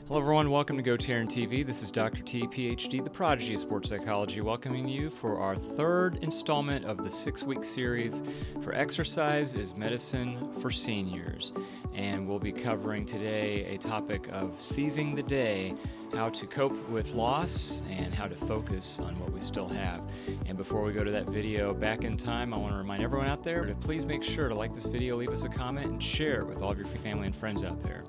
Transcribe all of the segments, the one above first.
Hello everyone, welcome to GoTarryn TV. This is Dr. T, PhD, the Prodigy of Sports Psychology, welcoming you for our third installment of the 6-week series for Exercise is Medicine for Seniors. And we'll be covering today a topic of seizing the day, how to cope with loss, and how to focus on what we still have. And before we go to that video back in time, I want to remind everyone out there to please make sure to like this video, leave us a comment, and share it with all of your family and friends out there.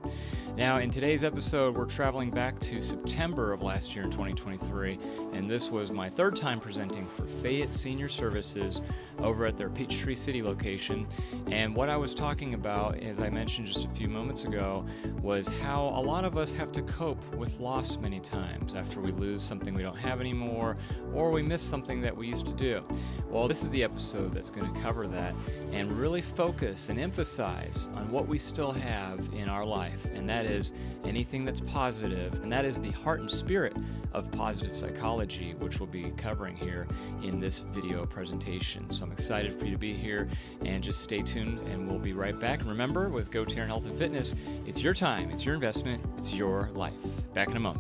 Now, in today's episode, we're traveling back to September of last year in 2023, and this was my third time presenting for Fayette Senior Services over at their Peachtree City location. And what I was talking about, as I mentioned just a few moments ago, was how a lot of us have to cope with loss many times after we lose something we don't have anymore, or we miss something that we used to do. Well, this is the episode that's going to cover that and really focus and emphasize on what we still have in our life, and that is anything that's positive, and that is the heart and spirit of positive psychology, which we'll be covering here in this video presentation. So I'm excited for you to be here, and just stay tuned and we'll be right back. And remember, with GoTarryn Health and Fitness, it's your time, it's your investment, it's your life. Back in a moment.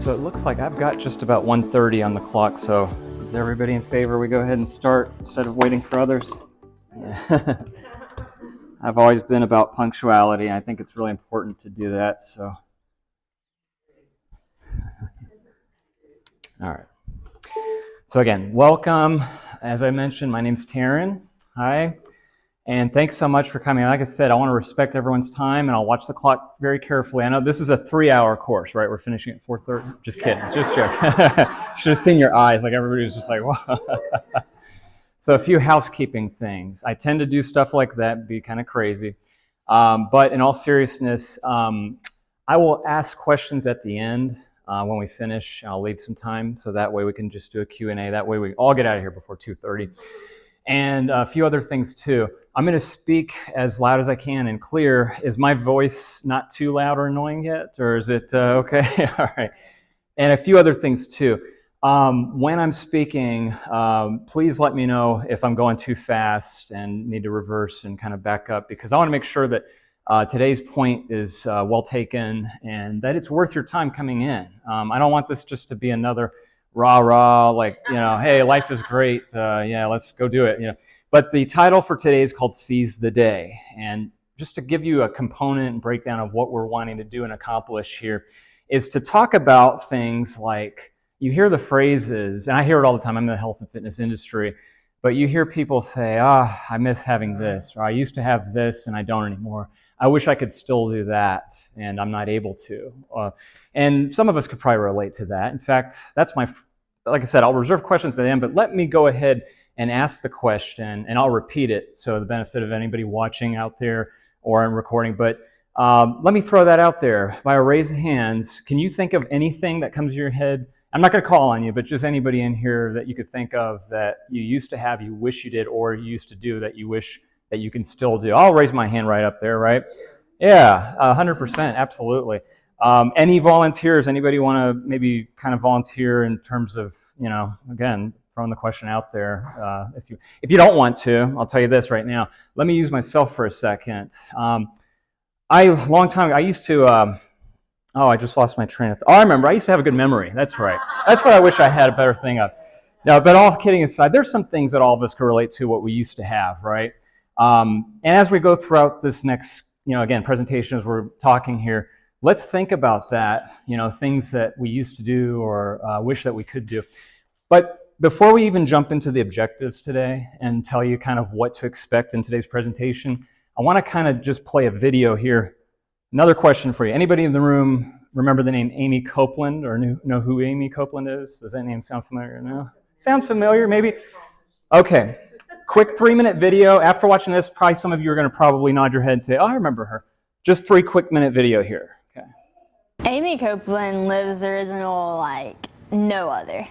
So it looks like I've got just about 1:30 on the clock, so is everybody in favor we go ahead and start instead of waiting for others? Yeah. I've always been about punctuality, and I think it's really important to do that, so. All right. So again, welcome. As I mentioned, my name's Taryn. Hi. And thanks so much for coming. Like I said, I want to respect everyone's time, and I'll watch the clock very carefully. I know this is a 3-hour course, right? We're finishing at 4:30. Just kidding. Just joking. Should have seen your eyes. Like everybody was just like, wow. So a few housekeeping things. I tend to do stuff like that, be kind of crazy. But in all seriousness, I will ask questions at the end when we finish. I'll leave some time so that way we can just do a Q&A. That way we all get out of here before 2:30. And a few other things too. I'm going to speak as loud as I can and clear. Is my voice not too loud or annoying yet? Or is it okay? All right. And a few other things too. When I'm speaking, please let me know if I'm going too fast and need to reverse and kind of back up, because I want to make sure that today's point is well taken and that it's worth your time coming in. I don't want this just to be another rah-rah, like, hey, life is great, yeah, let's go do it, But the title for today is called Seize the Day. And just to give you a component and breakdown of what we're wanting to do and accomplish here is to talk about things like, you hear the phrases, and I hear it all the time, I'm in the health and fitness industry, but you hear people say, I miss having this, or I used to have this and I don't anymore. I wish I could still do that, and I'm not able to. And some of us could probably relate to that. In fact, that's like I said, I'll reserve questions at the end, but let me go ahead and ask the question, and I'll repeat it so the benefit of anybody watching out there or in recording. But let me throw that out there. By a raise of hands, can you think of anything that comes to your head? I'm not going to call on you, but just anybody in here that you could think of that you used to have, you wish you did, or you used to do that you wish that you can still do. I'll raise my hand right up there, right? Yeah, 100%, absolutely. Any volunteers? Anybody want to maybe kind of volunteer in terms of, again, throwing the question out there. If you don't want to, I'll tell you this right now. Let me use myself for a second. I used to, I just lost my train of thought. Oh, I remember. I used to have a good memory. That's right. That's what I wish I had a better thing of. No, but all kidding aside, there's some things that all of us can relate to what we used to have, right? And as we go throughout this next, again, presentation as we're talking here, let's think about that, things that we used to do or wish that we could do. But before we even jump into the objectives today and tell you kind of what to expect in today's presentation, I want to kind of just play a video here. Another question for you. Anybody in the room remember the name Amy Copeland or know who Amy Copeland is? Does that name sound familiar? No? Sounds familiar, maybe? Okay. Quick 3-minute video. After watching this, probably some of you are going to probably nod your head and say, oh, I remember her. Just 3 quick-minute video here. Okay. Amy Copeland lives the original like no other.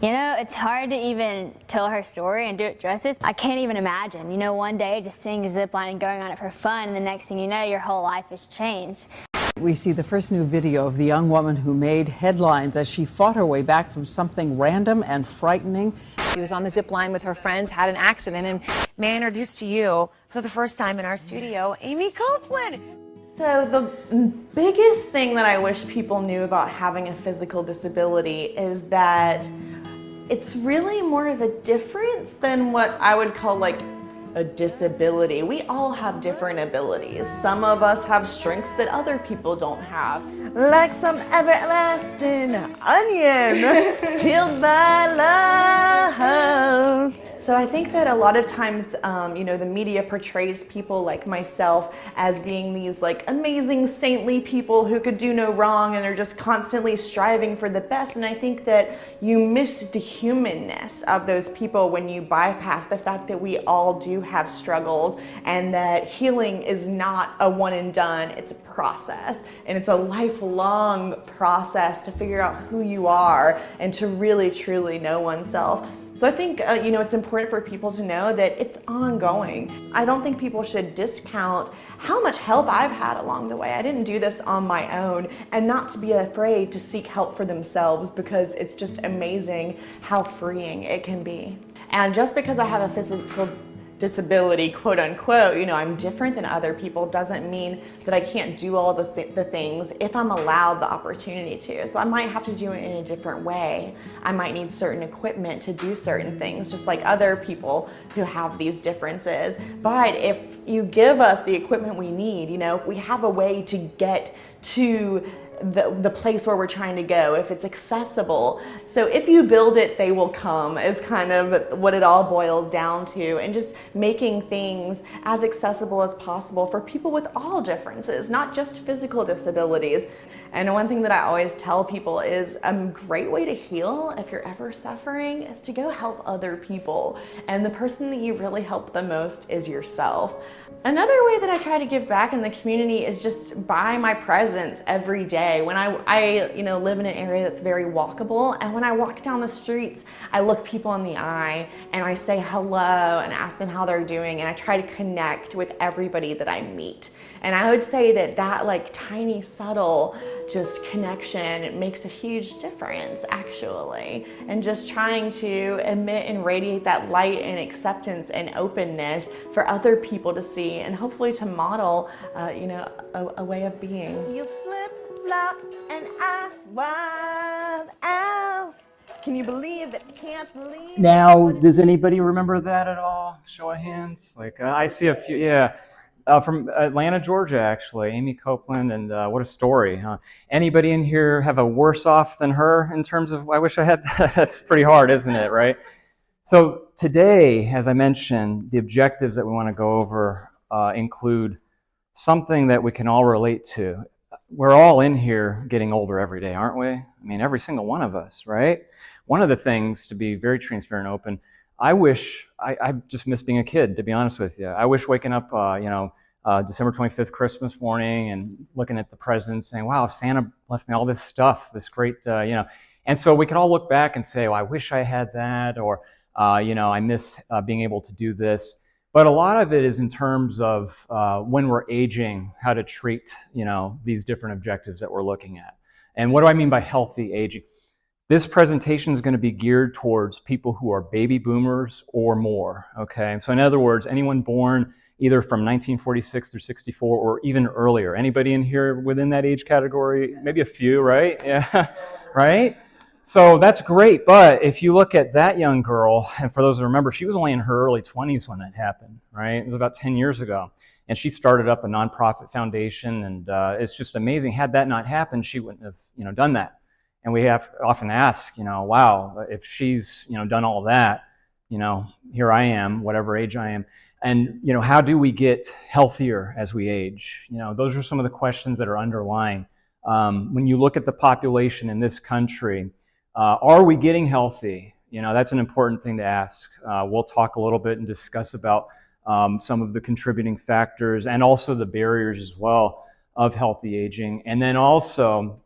You know, it's hard to even tell her story and do it justice. I can't even imagine, you know, one day just seeing a zip line and going on it for fun, and the next thing you know, your whole life has changed. We see the first new video of the young woman who made headlines as she fought her way back from something random and frightening. She was on the zip line with her friends, had an accident, and may I introduce to you, for the first time in our studio, Amy Copeland. So the biggest thing that I wish people knew about having a physical disability is that it's really more of a difference than what I would call like a disability. We all have different abilities. Some of us have strengths that other people don't have. Like some everlasting onion peeled by love. So I think that a lot of times, you know, the media portrays people like myself as being these like amazing saintly people who could do no wrong and are just constantly striving for the best. And I think that you miss the humanness of those people when you bypass the fact that we all do have struggles and that healing is not a one and done, it's a process. And it's a lifelong process to figure out who you are and to really truly know oneself. So I think, you know, it's important for people to know that it's ongoing. I don't think people should discount how much help I've had along the way. I didn't do this on my own, and not to be afraid to seek help for themselves, because it's just amazing how freeing it can be. And just because I have a physical disability, quote unquote, you know, I'm different than other people, doesn't mean that I can't do all the things if I'm allowed the opportunity to. So I might have to do it in a different way. I might need certain equipment to do certain things, just like other people who have these differences. But if you give us the equipment we need, you know, if we have a way to get to the place where we're trying to go, if it's accessible. So if you build it, they will come, is kind of what it all boils down to, and just making things as accessible as possible for people with all differences, not just physical disabilities. And one thing that I always tell people is a great way to heal if you're ever suffering is to go help other people. And the person that you really help the most is yourself. Another way that I try to give back in the community is just by my presence every day. When I you know, live in an area that's very walkable, and when I walk down the streets, I look people in the eye and I say hello and ask them how they're doing, and I try to connect with everybody that I meet. And I would say that that like tiny, subtle just connection makes a huge difference, actually. And just trying to emit and radiate that light and acceptance and openness for other people to see, and hopefully to model, you know, a way of being. You flip-flop and I wild out. Can you believe it? Can't believe it. Now, does anybody remember that at all? Show of hands. Like I see a few. Yeah. From Atlanta, Georgia, actually, Amy Copeland, and what a story, huh? Anybody in here have a worse off than her in terms of, I wish I had that? That's pretty hard, isn't it, right? So today, as I mentioned, the objectives that we want to go over include something that we can all relate to. We're all in here getting older every day, aren't we? I mean, every single one of us, right? One of the things, to be very transparent and open, I wish, I just miss being a kid, to be honest with you. I wish waking up, you know, December 25th, Christmas morning, and looking at the presents saying, wow, Santa left me all this stuff, this great, you know. And so we can all look back and say, oh, I wish I had that, or, you know, I miss being able to do this. But a lot of it is in terms of when we're aging, how to treat, you know, these different objectives that we're looking at. And what do I mean by healthy aging? This presentation is going to be geared towards people who are baby boomers or more, okay? So in other words, anyone born either from 1946 through 64 or even earlier. Anybody in here within that age category? Maybe a few, right? Yeah, right? So that's great, but if you look at that young girl, and for those who remember, she was only in her early 20s when that happened, right? It was about 10 years ago. And she started up a nonprofit foundation, and it's just amazing. Had that not happened, she wouldn't have, you know, done that. And we have often ask, you know, wow, if she's, you know, done all that, you know, here I am, whatever age I am. And, you know, how do we get healthier as we age? You know, those are some of the questions that are underlying. When you look at the population in this country, are we getting healthy? You know, that's an important thing to ask. We'll talk a little bit and discuss about some of the contributing factors and also the barriers as well of healthy aging. And then also,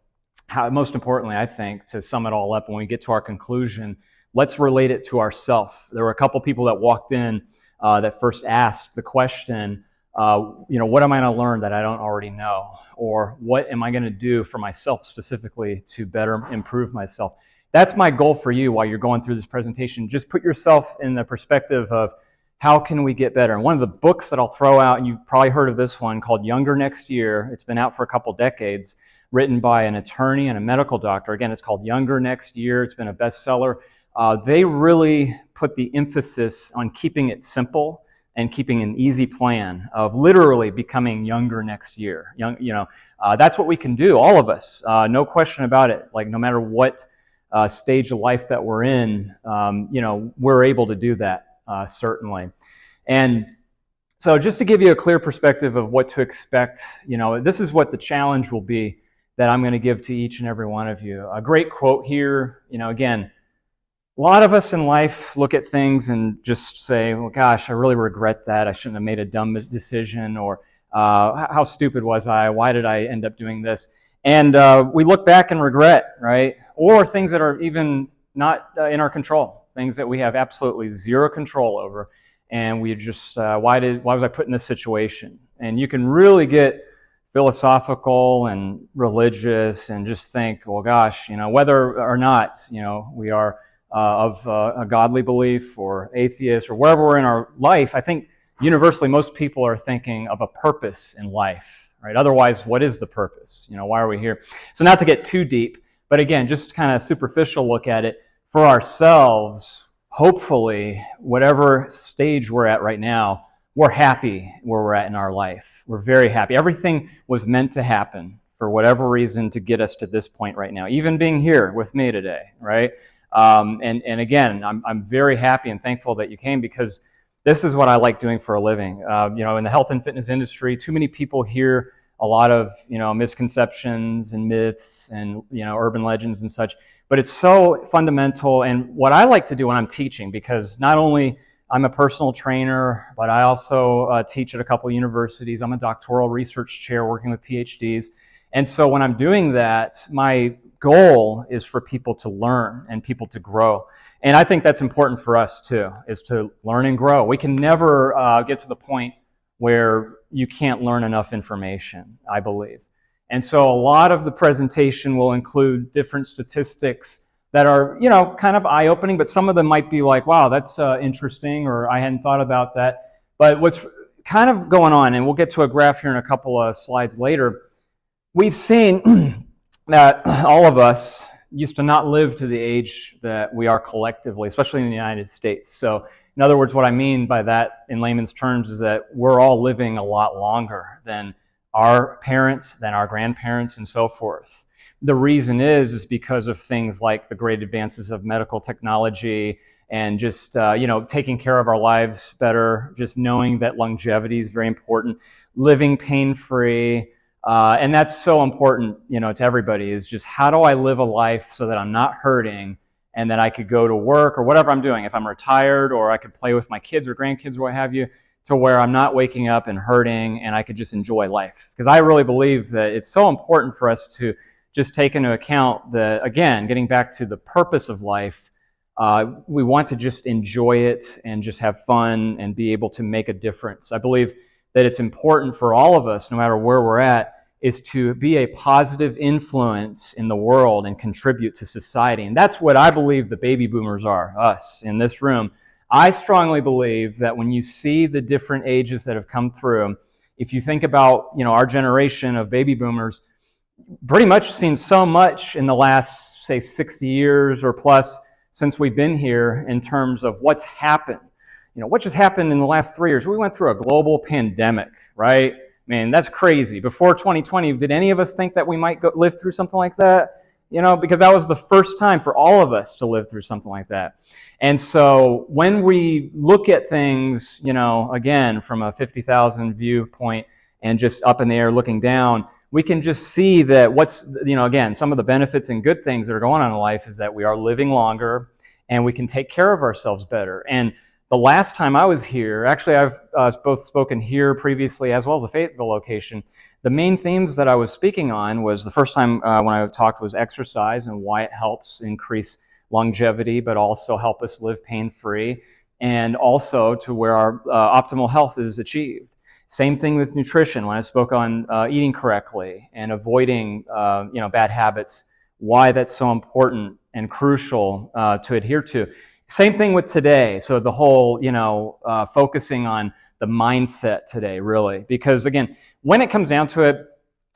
how, most importantly, I think, to sum it all up, when we get to our conclusion, let's relate it to ourselves. There were a couple people that walked in that first asked the question, what am I going to learn that I don't already know? Or what am I going to do for myself specifically to better improve myself? That's my goal for you while you're going through this presentation. Just put yourself in the perspective of how can we get better? And one of the books that I'll throw out, and you've probably heard of this one, called Younger Next Year. It's been out for a couple decades, written by an attorney and a medical doctor. Again, it's called Younger Next Year. It's been a bestseller. They really put the emphasis on keeping it simple and keeping an easy plan of literally becoming younger next year. That's what we can do, all of us, no question about it. Like, no matter what stage of life that we're in, we're able to do that. Certainly. And so just to give you a clear perspective of what to expect, this is what the challenge will be that I'm going to give to each and every one of you. A great quote here, again, a lot of us in life look at things and just say, well, gosh, I really regret that. I shouldn't have made a dumb decision, or how stupid was I? Why did I end up doing this? And we look back and regret, right? Or things that are even not in our control. Things that we have absolutely zero control over, and we just, why was I put in this situation? And you can really get philosophical and religious and just think, well, gosh, whether or not, we are of a godly belief or atheist or wherever we're in our life, I think universally most people are thinking of a purpose in life, right? Otherwise, what is the purpose? Why are we here? So not to get too deep, but again, just kind of superficial look at it. For ourselves, hopefully, whatever stage we're at right now, we're happy where we're at in our life. We're very happy. Everything was meant to happen for whatever reason to get us to this point right now, even being here with me today, right? And again, I'm very happy and thankful that you came, because this is what I like doing for a living. In the health and fitness industry, too many people hear a lot of misconceptions and myths and urban legends and such. But it's so fundamental, and what I like to do when I'm teaching, because not only I'm a personal trainer, but I also teach at a couple of universities. I'm a doctoral research chair working with PhDs. And so when I'm doing that, my goal is for people to learn and people to grow. And I think that's important for us too, is to learn and grow. We can never get to the point where you can't learn enough information, I believe. And so a lot of the presentation will include different statistics that are, kind of eye-opening, but some of them might be like, wow, that's interesting, or I hadn't thought about that. But what's kind of going on, and we'll get to a graph here in a couple of slides later, we've seen that all of us used to not live to the age that we are collectively, especially in the United States. So in other words, what I mean by that in layman's terms is that we're all living a lot longer than our parents, than our grandparents, and so forth. The reason is because of things like the great advances of medical technology and just, taking care of our lives better, just knowing that longevity is very important, living pain-free, and that's so important, to everybody, is just how do I live a life so that I'm not hurting and that I could go to work or whatever I'm doing, if I'm retired, or I could play with my kids or grandkids or what have you, to where I'm not waking up and hurting and I could just enjoy life. Because I really believe that it's so important for us to just take into account that, again, getting back to the purpose of life, we want to just enjoy it and just have fun and be able to make a difference. I believe that it's important for all of us, no matter where we're at, is to be a positive influence in the world and contribute to society. And that's what I believe the baby boomers are, us in this room. I strongly believe that when you see the different ages that have come through, if you think about, our generation of baby boomers, pretty much seen so much in the last, say, 60 years or plus since we've been here in terms of what's happened. What just happened in the last 3 years? We went through a global pandemic, right? Man, that's crazy. Before 2020, did any of us think that we might live through something like that? Because that was the first time for all of us to live through something like that. And so when we look at things, again, from a 50,000 viewpoint and just up in the air looking down, we can just see that again, some of the benefits and good things that are going on in life is that we are living longer and we can take care of ourselves better. And the last time I was here, actually I've both spoken here previously as well as a Fayetteville location, the main themes that I was speaking on was the first time when I talked was exercise and why it helps increase longevity, but also help us live pain-free, and also to where our optimal health is achieved. Same thing with nutrition. When I spoke on eating correctly and avoiding bad habits, why that's so important and crucial to adhere to. Same thing with today. So the whole, focusing on the mindset today, really. Because again, when it comes down to it,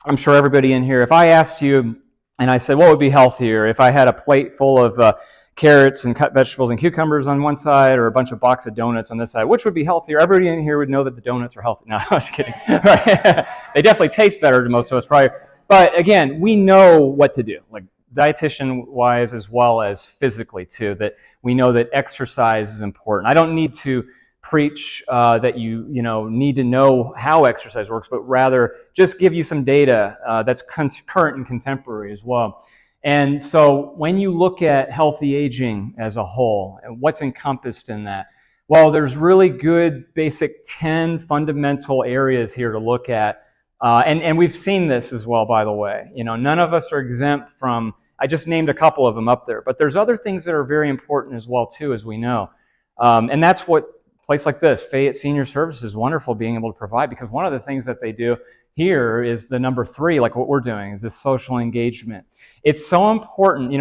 I'm sure everybody in here, if I asked you and I said, what would be healthier if I had a plate full of carrots and cut vegetables and cucumbers on one side, or a bunch of box of donuts on this side, which would be healthier? Everybody in here would know that the donuts are healthy. No, I'm just kidding. Right? They definitely taste better to most of us probably. But again, we know what to do, like dietitian-wise as well as physically too, that we know that exercise is important. I don't need to preach that you need to know how exercise works, but rather just give you some data that's current and contemporary as well. And so when you look at healthy aging as a whole, and what's encompassed in that, well, there's really good basic 10 fundamental areas here to look at. And we've seen this as well, by the way. None of us are exempt from, I just named a couple of them up there, but there's other things that are very important as well too, as we know. And that's what a place like this, Fayette Senior Services, is wonderful being able to provide, because one of the things that they do here is the number 3, like what we're doing, is this social engagement. It's so important.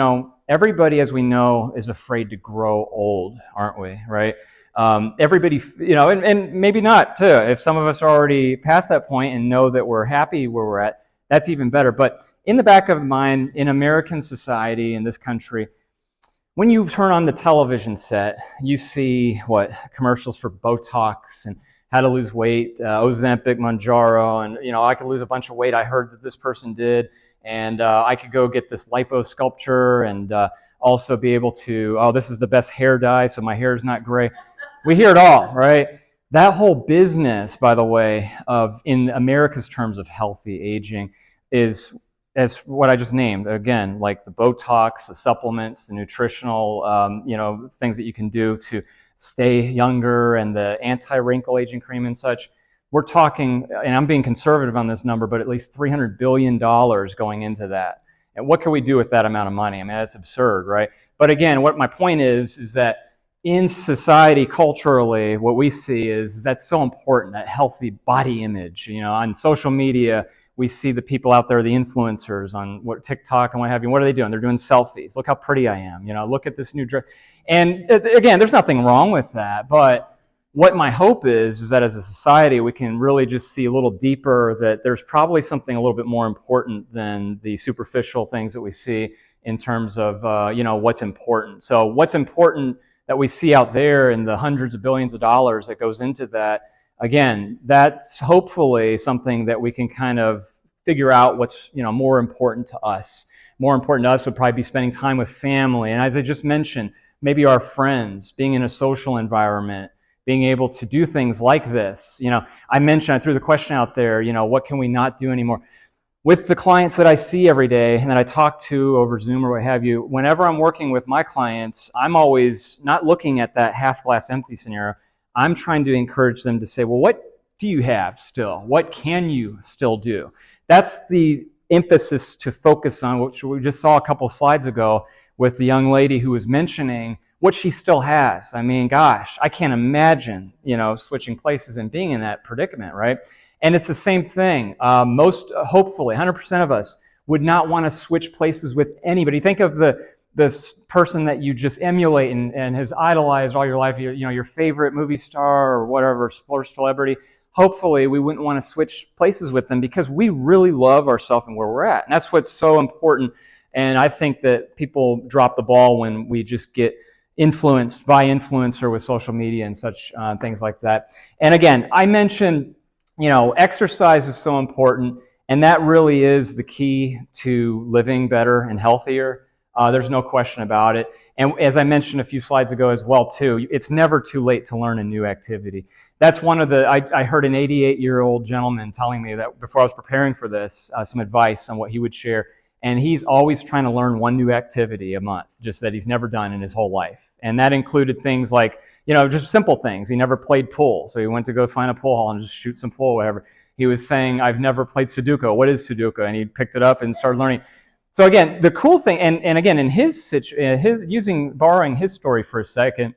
Everybody, as we know, is afraid to grow old, aren't we, right? Everybody, and maybe not too. If some of us are already past that point and know that we're happy where we're at, that's even better. But in the back of mind, in American society, in this country, when you turn on the television set, you see commercials for Botox and how to lose weight, Ozempic, Mounjaro, and I could lose a bunch of weight. I heard that this person did, and I could go get this liposculpture and also be able to, this is the best hair dye, so my hair is not gray. We hear it all, right? That whole business, by the way, in America's terms of healthy aging, is as what I just named. Again, like the Botox, the supplements, the nutritional, things that you can do to stay younger, and the anti-wrinkle aging cream and such. We're talking, and I'm being conservative on this number, but at least $300 billion going into that. And what can we do with that amount of money? I mean, that's absurd, right? But again, what my point is that in society, culturally, what we see is that's so important, that healthy body image. On social media, we see the people out there, the influencers on TikTok and what have you. What are they doing? They're doing selfies. Look how pretty I am. Look at this new dress. And again, there's nothing wrong with that. But what my hope is that as a society, we can really just see a little deeper, that there's probably something a little bit more important than the superficial things that we see in terms of, what's important. So what's important that we see out there in the hundreds of billions of dollars that goes into that, again, that's hopefully something that we can kind of figure out what's more important to us. More important to us would probably be spending time with family. And as I just mentioned, maybe our friends, being in a social environment, being able to do things like this. I threw the question out there, what can we not do anymore? With the clients that I see every day and that I talk to over Zoom or what have you, whenever I'm working with my clients, I'm always not looking at that half glass empty scenario. I'm trying to encourage them to say, well, what do you have still? What can you still do? That's the emphasis to focus on, which we just saw a couple of slides ago with the young lady who was mentioning what she still has. I mean, gosh, I can't imagine, switching places and being in that predicament, right? And it's the same thing. Hopefully, 100% of us would not want to switch places with anybody. Think of this person that you just emulate and has idolized all your life, your favorite movie star or whatever, sports celebrity. Hopefully, we wouldn't want to switch places with them because we really love ourselves and where we're at. And that's what's so important. And I think that people drop the ball when we just get influenced by influencer with social media and such things like that. And again, I mentioned, exercise is so important, and that really is the key to living better and healthier. There's no question about it. And as I mentioned a few slides ago as well, too, it's never too late to learn a new activity. That's one of the, I heard an 88-year-old gentleman telling me that before I was preparing for this, some advice on what he would share. And he's always trying to learn one new activity a month, just that he's never done in his whole life. And that included things like, just simple things. He never played pool, so he went to go find a pool hall and just shoot some pool or whatever. He was saying, I've never played Sudoku. What is Sudoku? And he picked it up and started learning. So again, the cool thing, and again, in borrowing his story for a second,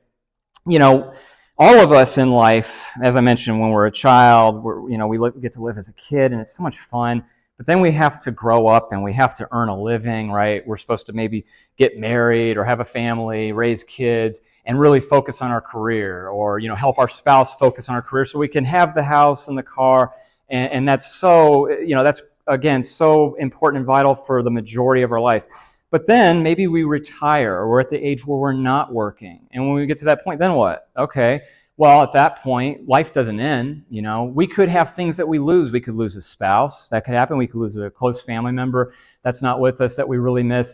you know, all of us in life, as I mentioned, when we're a child, we get to live as a kid, and it's so much fun. But then we have to grow up and we have to earn a living, right? We're supposed to maybe get married or have a family, raise kids, and really focus on our career, or help our spouse focus on our career so we can have the house and the car. And that's so, that's again so important and vital for the majority of our life. But then maybe we retire, or we're at the age where we're not working. And when we get to that point, then what? Okay. Well, at that point, life doesn't end. We could have things that we lose. We could lose a spouse. That could happen. We could lose a close family member that's not with us that we really miss.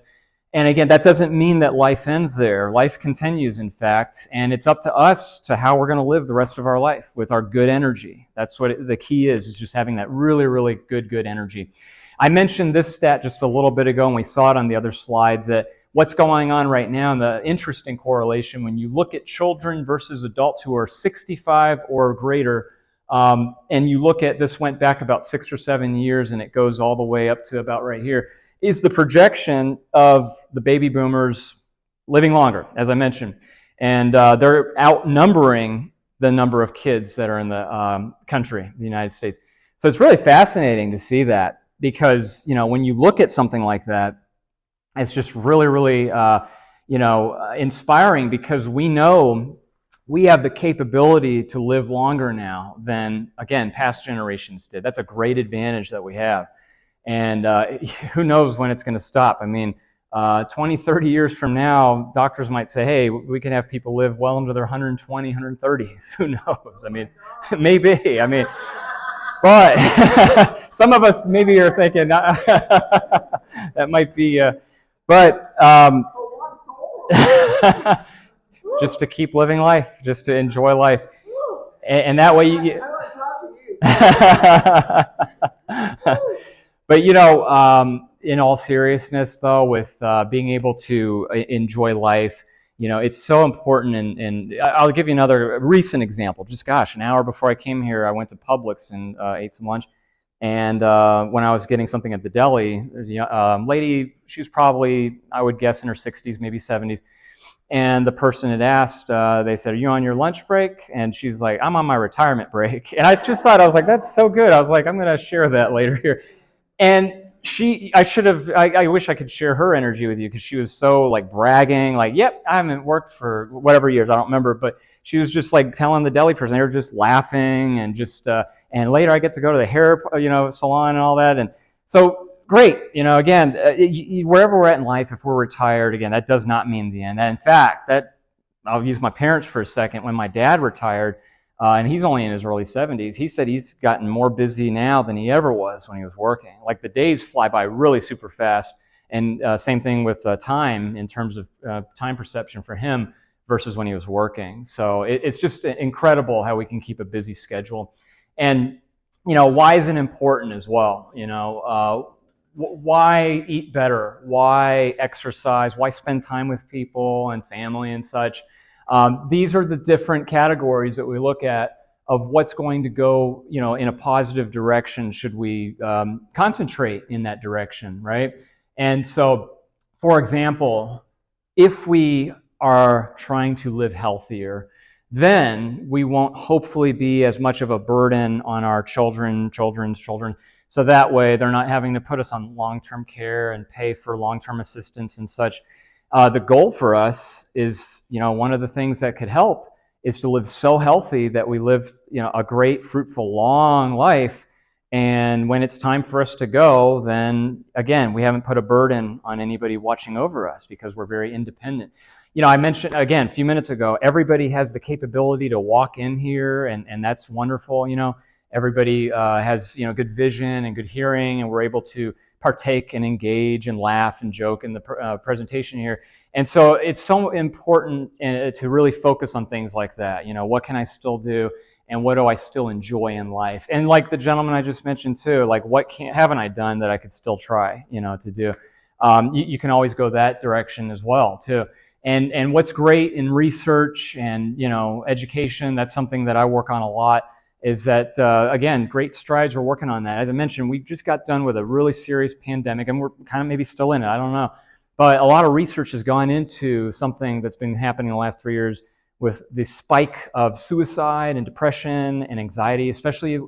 And again, that doesn't mean that life ends there. Life continues, in fact, and it's up to us to how we're going to live the rest of our life with our good energy. That's what the key is just having that really, really good energy. I mentioned this stat just a little bit ago, and we saw it on the other slide, that what's going on right now, and the interesting correlation when you look at children versus adults who are 65 or greater, and you look at, this went back about 6 or 7 years, and it goes all the way up to about right here, is the projection of the baby boomers living longer, as I mentioned. And they're outnumbering the number of kids that are in the country, the United States. So it's really fascinating to see that, because, when you look at something like that, it's just really, really, inspiring, because we know we have the capability to live longer now than, again, past generations did. That's a great advantage that we have. And who knows when it's going to stop. I mean, 20, 30 years from now, doctors might say, hey, we can have people live well into their 120, 130s. Who knows? I mean, maybe. I mean, but some of us maybe are thinking that might be... But just to keep living life, just to enjoy life, and that way you. But in all seriousness, though, with being able to enjoy life, it's so important. And I'll give you another recent example. Just an hour before I came here, I went to Publix and ate some lunch. And when I was getting something at the deli, there's a lady, she was probably, I would guess, in her 60s, maybe 70s. And the person had asked, they said, are you on your lunch break? And she's like, I'm on my retirement break. And I just thought, I was like, that's so good. I was like, I'm going to share that later here. And I wish I could share her energy with you, because she was so like bragging, like, yep, I haven't worked for whatever years, I don't remember, but she was just like telling the deli person, they were just laughing, and just, and later I get to go to the hair, salon and all that. And so great, again, wherever we're at in life, if we're retired, again, that does not mean the end. And in fact, I'll use my parents for a second. When my dad retired, and he's only in his early 70s, he said he's gotten more busy now than he ever was when he was working. Like, the days fly by really super fast. And same thing with time, in terms of time perception for him versus when he was working. So it's just incredible how we can keep a busy schedule. And, why is it important as well? Why eat better? Why exercise? Why spend time with people and family and such? These are the different categories that we look at of what's going to go, in a positive direction, should we concentrate in that direction, right? And so, for example, if we are trying to live healthier, then we won't hopefully be as much of a burden on our children's children. So that way they're not having to put us on long-term care and pay for long-term assistance and such. The goal for us is, one of the things that could help is to live so healthy that we live, a great, fruitful, long life. And when it's time for us to go, then again, we haven't put a burden on anybody watching over us, because we're very independent. I mentioned, again, a few minutes ago, everybody has the capability to walk in here, and that's wonderful. Everybody has, good vision and good hearing, and we're able to partake and engage and laugh and joke in the presentation here. And so it's so important to really focus on things like that. What can I still do, and what do I still enjoy in life? And like the gentleman I just mentioned too, like, what haven't I done that I could still try, to do? You can always go that direction as well too. And what's great in research and, education, that's something that I work on a lot. is that, again, great strides are working on that. As I mentioned, we just got done with a really serious pandemic, and we're kind of maybe still in it, I don't know. But a lot of research has gone into something that's been happening in the last 3 years with the spike of suicide and depression and anxiety, especially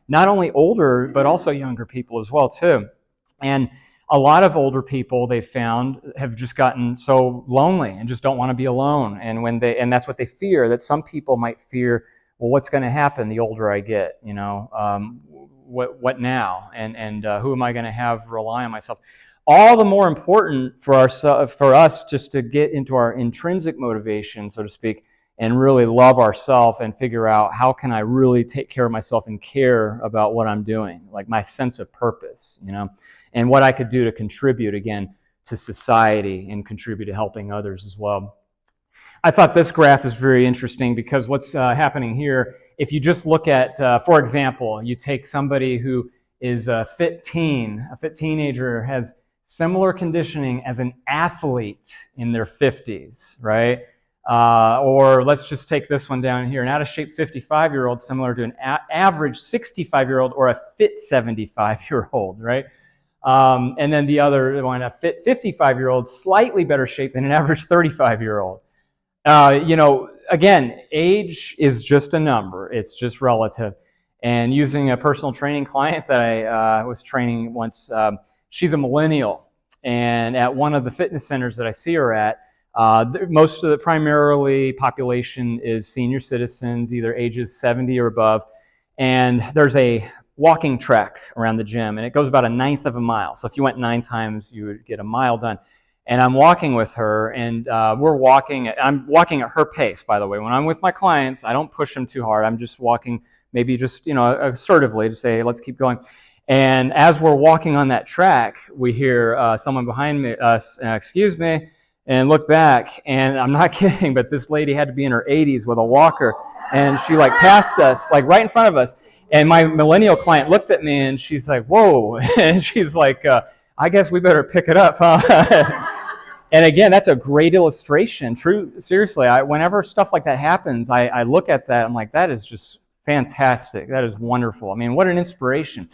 not only older, but also younger people as well, too. And a lot of older people, they found, have just gotten so lonely and just don't want to be alone. And that's what they fear, that some people might fear, well, what's going to happen the older I get? You know, what now? And who am I going to have rely on myself? All the more important for us just to get into our intrinsic motivation, so to speak, and really love ourselves and figure out how can I really take care of myself and care about what I'm doing, like my sense of purpose, you know, and what I could do to contribute, again, to society and contribute to helping others as well. I thought this graph is very interesting because what's happening here, if you just look at, for example, you take somebody who is a fit teenager has similar conditioning as an athlete in their 50s, right? Or let's just take this one down here, an out-of-shape 55-year-old similar to an average 65-year-old or a fit 75-year-old, right? And then the other one, a fit 55-year-old, slightly better shape than an average 35-year-old. You know, again, age is just a number. It's just relative. And using a personal training client that I was training once, she's a millennial. And at one of the fitness centers that I see her at, most of the primarily population is senior citizens, either ages 70 or above. And there's a walking track around the gym, and it goes about 1/9 of a mile. So if you went 9 times, you would get a mile done. And I'm walking with her, and I'm walking at her pace, by the way. When I'm with my clients, I don't push them too hard. I'm just walking, maybe just, you know, assertively to say, hey, let's keep going. And as we're walking on that track, we hear someone behind me, excuse me, and look back, and I'm not kidding, but this lady had to be in her 80s with a walker, and she like passed us, like right in front of us. And my millennial client looked at me, and she's like, whoa, and she's like, I guess we better pick it up, huh? And again, that's a great illustration. Seriously, whenever stuff like that happens, I look at that, I'm like, that is just fantastic. That is wonderful. I mean, what an inspiration.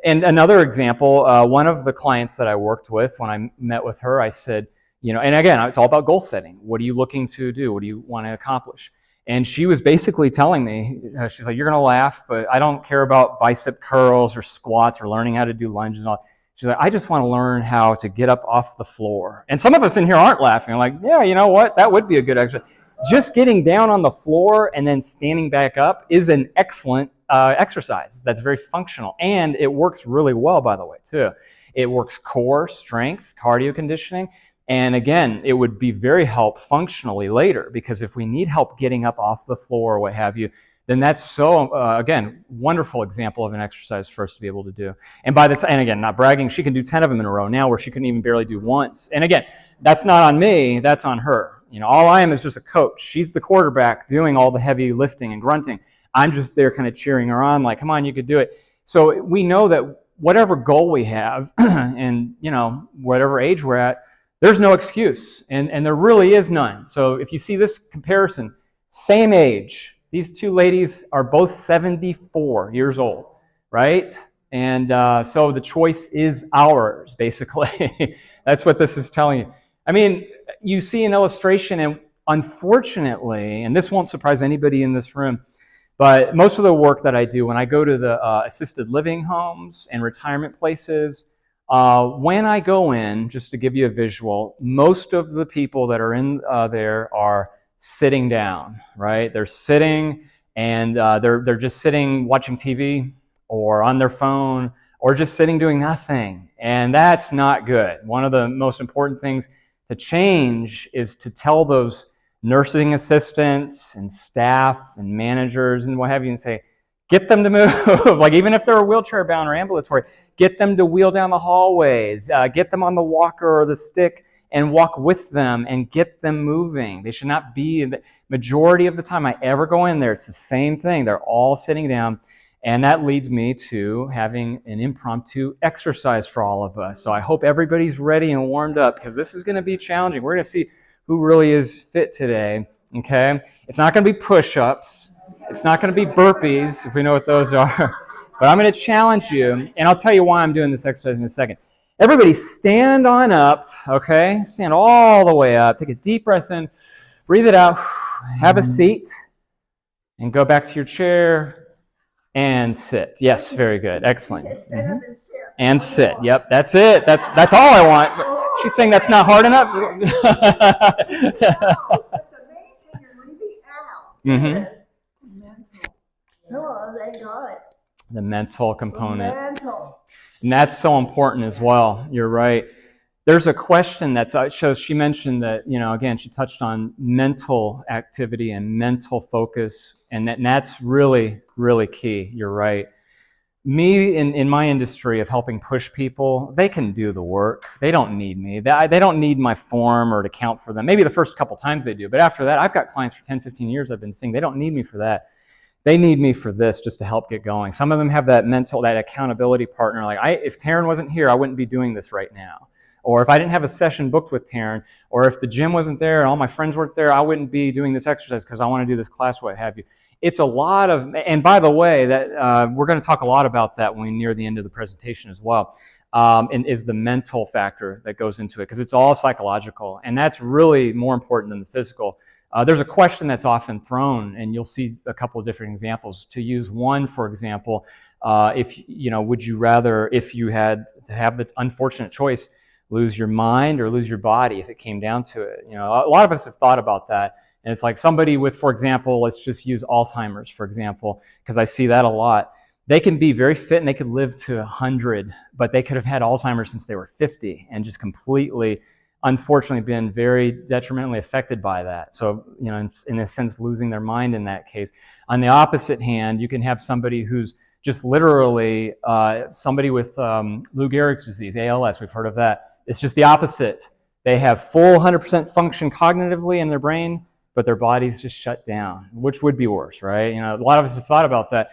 And another example, one of the clients that I worked with, when I met with her, I said, you know, and again, it's all about goal setting. What are you looking to do? What do you want to accomplish? And she was basically telling me, she's like, you're going to laugh, but I don't care about bicep curls or squats or learning how to do lunges and all. She's like, I just want to learn how to get up off the floor. And some of us in here aren't laughing. Like, yeah, you know what? That would be a good exercise. Just getting down on the floor and then standing back up is an excellent exercise. That's very functional. And it works really well, by the way, too. It works core, strength, cardio conditioning. And again, it would be very helpful functionally later, because if we need help getting up off the floor or what have you, then that's so, again, wonderful example of an exercise for us to be able to do. And by the time, and again, not bragging, she can do 10 of them in a row now where she couldn't even barely do once. And again, that's not on me, that's on her. You know, all I am is just a coach. She's the quarterback doing all the heavy lifting and grunting. I'm just there kind of cheering her on, like, come on, you could do it. So we know that whatever goal we have, and, you know, whatever age we're at, there's no excuse, and there really is none. So if you see this comparison, same age, these two ladies are both 74 years old, right? And so the choice is ours, basically. That's what this is telling you. I mean, you see an illustration, and unfortunately, and this won't surprise anybody in this room, but most of the work that I do when I go to the assisted living homes and retirement places, when I go in, just to give you a visual, most of the people that are in there are sitting down, right? They're sitting, and they're just sitting watching TV or on their phone or just sitting doing nothing. And that's not good. One of the most important things to change is to tell those nursing assistants and staff and managers and what have you, and say, get them to move. Like, even if they're wheelchair bound or ambulatory, get them to wheel down the hallways, get them on the walker or the stick and walk with them and get them moving. They should not be, the majority of the time I ever go in there, it's the same thing. They're all sitting down. And that leads me to having an impromptu exercise for all of us. So I hope everybody's ready and warmed up, because this is going to be challenging. We're going to see who really is fit today, okay? It's not going to be push-ups. It's not going to be burpees, if we know what those are. But I'm going to challenge you, and I'll tell you why I'm doing this exercise in a second. Everybody stand on up, okay? Stand all the way up. Take a deep breath in. Breathe it out. Have a seat. And go back to your chair and sit. Yes, very good. Excellent. And sit. Yep, that's it. That's all I want. She's saying that's not hard enough. Mm-hmm. The mental component. And that's so important as well. You're right. There's a question that shows, she mentioned that, again, she touched on mental activity and mental focus, and that's really, really key. You're right. Me, in my industry of helping push people, they can do the work. They don't need me. They don't need my form or to count for them. Maybe the first couple times they do, but after that, I've got clients for 10, 15 years I've been seeing. They don't need me for that. They need me for this, just to help get going. Some of them have that accountability partner. Like, if Taryn wasn't here, I wouldn't be doing this right now. Or if I didn't have a session booked with Taryn, or if the gym wasn't there and all my friends weren't there, I wouldn't be doing this exercise because I want to do this class, what have you. It's a lot of, and by the way, that we're going to talk a lot about that when we near the end of the presentation as well, and is the mental factor that goes into it, because it's all psychological, and that's really more important than the physical. There's a question that's often thrown, and you'll see a couple of different examples. To use one, for example, would you rather, if you had to have the unfortunate choice, lose your mind or lose your body if it came down to it? A lot of us have thought about that. And it's like somebody with, for example, let's just use Alzheimer's, for example, because I see that a lot. They can be very fit and they could live to 100, but they could have had Alzheimer's since they were 50 and just completely, unfortunately, been very detrimentally affected by that. So, in a sense, losing their mind in that case. On the opposite hand, you can have somebody who's just literally somebody with Lou Gehrig's disease, ALS, we've heard of that. It's just the opposite. They have full 100% function cognitively in their brain, but their body's just shut down, which would be worse, right? A lot of us have thought about that.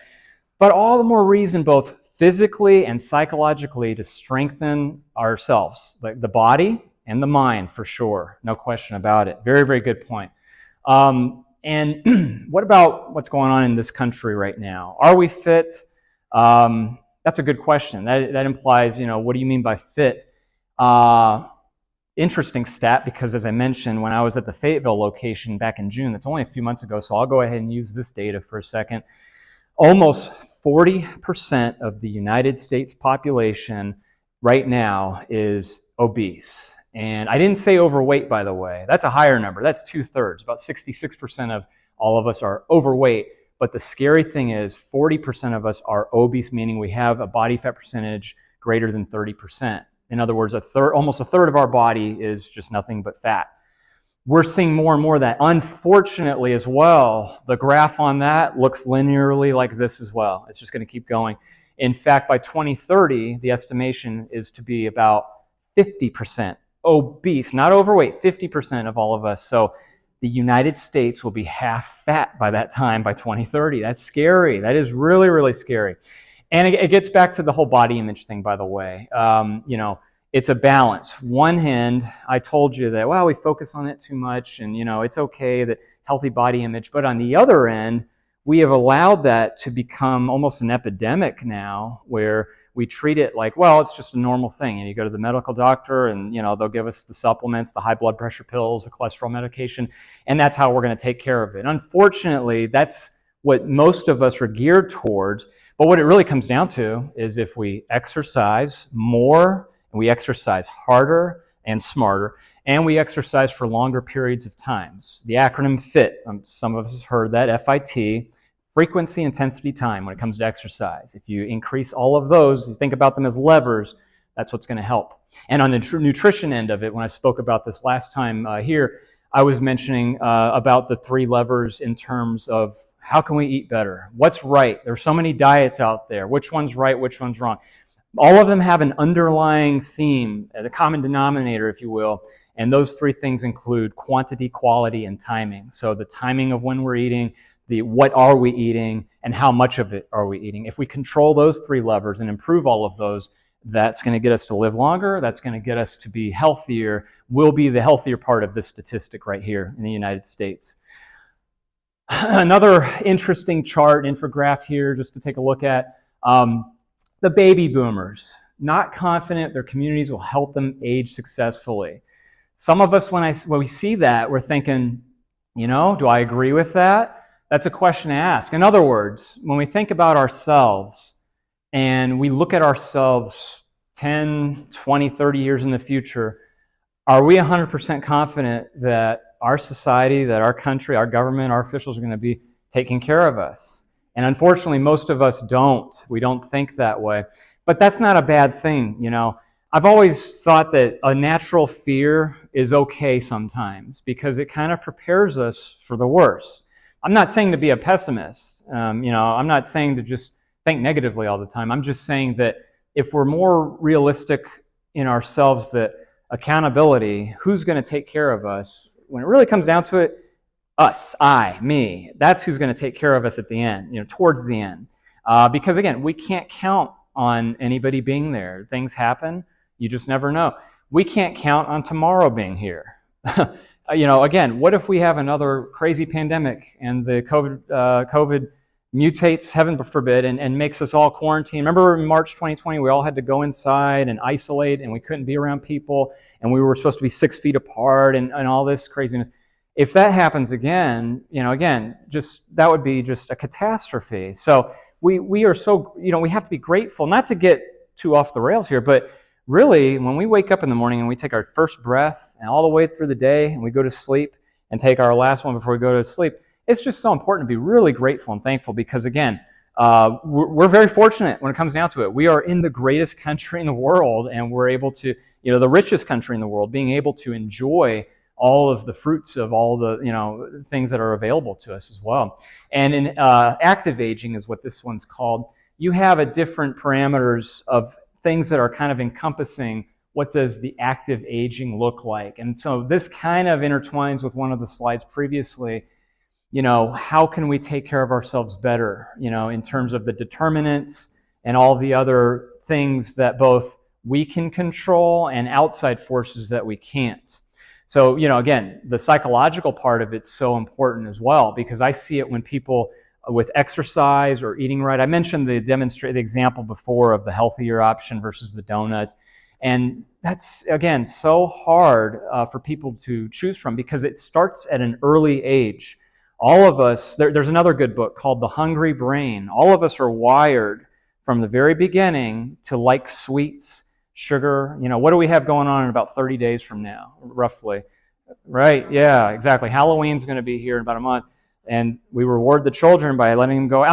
But all the more reason, both physically and psychologically, to strengthen ourselves, like the body and the mind, for sure. No question about it. Very, very good point. And what about what's going on in this country right now? Are we fit? That's a good question. That implies, what do you mean by fit? Interesting stat, because as I mentioned, when I was at the Fayetteville location back in June, that's only a few months ago, so I'll go ahead and use this data for a second. Almost 40% of the United States population right now is obese. And I didn't say overweight, by the way. That's a higher number. That's 2/3. About 66% of all of us are overweight. But the scary thing is 40% of us are obese, meaning we have a body fat percentage greater than 30%. In other words, almost a third of our body is just nothing but fat. We're seeing more and more of that. Unfortunately as well, the graph on that looks linearly like this as well. It's just going to keep going. In fact, by 2030, the estimation is to be about 50% obese, not overweight, 50% of all of us. So the United States will be half fat by that time, by 2030. That's scary. That is really, really scary. And it gets back to the whole body image thing, by the way. It's a balance. One hand, I told you that, we focus on it too much, and, it's okay, that healthy body image. But on the other end, we have allowed that to become almost an epidemic now, where we treat it like, it's just a normal thing. And you go to the medical doctor and, they'll give us the supplements, the high blood pressure pills, the cholesterol medication, and that's how we're going to take care of it. Unfortunately, that's what most of us are geared towards. But what it really comes down to is if we exercise more, and we exercise harder and smarter, and we exercise for longer periods of times. The acronym FIT, some of us have heard that, FIT, frequency, intensity, time, when it comes to exercise. If you increase all of those, you think about them as levers, that's what's going to help. And on the nutrition end of it, when I spoke about this last time here, I was mentioning about the 3 levers in terms of how can we eat better? What's right? There's so many diets out there. Which one's right? Which one's wrong? All of them have an underlying theme, a common denominator, if you will. And those 3 things include quantity, quality, and timing. So the timing of when we're eating, what are we eating, and how much of it are we eating. If we control those 3 levers and improve all of those, that's going to get us to live longer. That's going to get us to be healthier. We'll be the healthier part of this statistic right here in the United States. Another interesting chart, infograph here, just to take a look at. The baby boomers, not confident their communities will help them age successfully. Some of us, when we see that, we're thinking, do I agree with that? That's a question to ask. In other words, when we think about ourselves and we look at ourselves 10, 20, 30 years in the future, are we 100% confident that our society, that our country, our government, our officials are going to be taking care of us? And unfortunately, most of us don't. We don't think that way. But that's not a bad thing, I've always thought that a natural fear is okay sometimes because it kind of prepares us for the worst. I'm not saying to be a pessimist. I'm not saying to just think negatively all the time. I'm just saying that if we're more realistic in ourselves, that accountability, who's going to take care of us, when it really comes down to it, us, me, that's who's going to take care of us at the end, towards the end. Because again, we can't count on anybody being there. Things happen. You just never know. We can't count on tomorrow being here. Again, what if we have another crazy pandemic and the COVID mutates, heaven forbid, and makes us all quarantine? Remember in March 2020, we all had to go inside and isolate, and we couldn't be around people, and we were supposed to be 6 feet apart, and all this craziness. If that happens again, that would be just a catastrophe. So we are so, we have to be grateful, not to get too off the rails here, but really, when we wake up in the morning and we take our first breath and all the way through the day and we go to sleep and take our last one before we go to sleep, it's just so important to be really grateful and thankful because, again, we're very fortunate when it comes down to it. We are in the greatest country in the world, and we're able to, the richest country in the world, being able to enjoy all of the fruits of all the, things that are available to us as well. And in active aging is what this one's called. You have a different parameters of things that are kind of encompassing what does the active aging look like. And so this kind of intertwines with one of the slides previously. How can we take care of ourselves better, in terms of the determinants and all the other things that both we can control and outside forces that we can't. So, again, the psychological part of it's so important as well, because I see it when people with exercise or eating right. I mentioned the example before of the healthier option versus the donuts. And that's, again, so hard for people to choose from because it starts at an early age. All of us, there's another good book called The Hungry Brain. All of us are wired from the very beginning to like sweets, sugar. What do we have going on in about 30 days from now, roughly? Right? Yeah, exactly. Halloween's going to be here in about a month. And we reward the children by letting them go.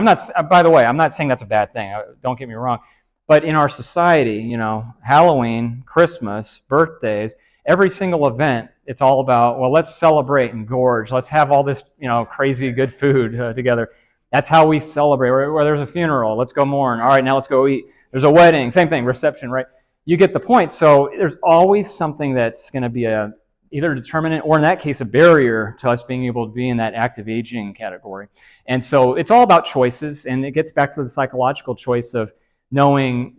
By the way, I'm not saying that's a bad thing. Don't get me wrong. But in our society, Halloween, Christmas, birthdays, every single event, it's all about, well, let's celebrate and gorge. Let's have all this, crazy good food together. That's how we celebrate. Where there's a funeral, let's go mourn. All right, now let's go eat. There's a wedding, same thing, reception, right? You get the point. So there's always something that's going to be either a determinant or in that case a barrier to us being able to be in that active aging category. And so it's all about choices, and it gets back to the psychological choice of knowing,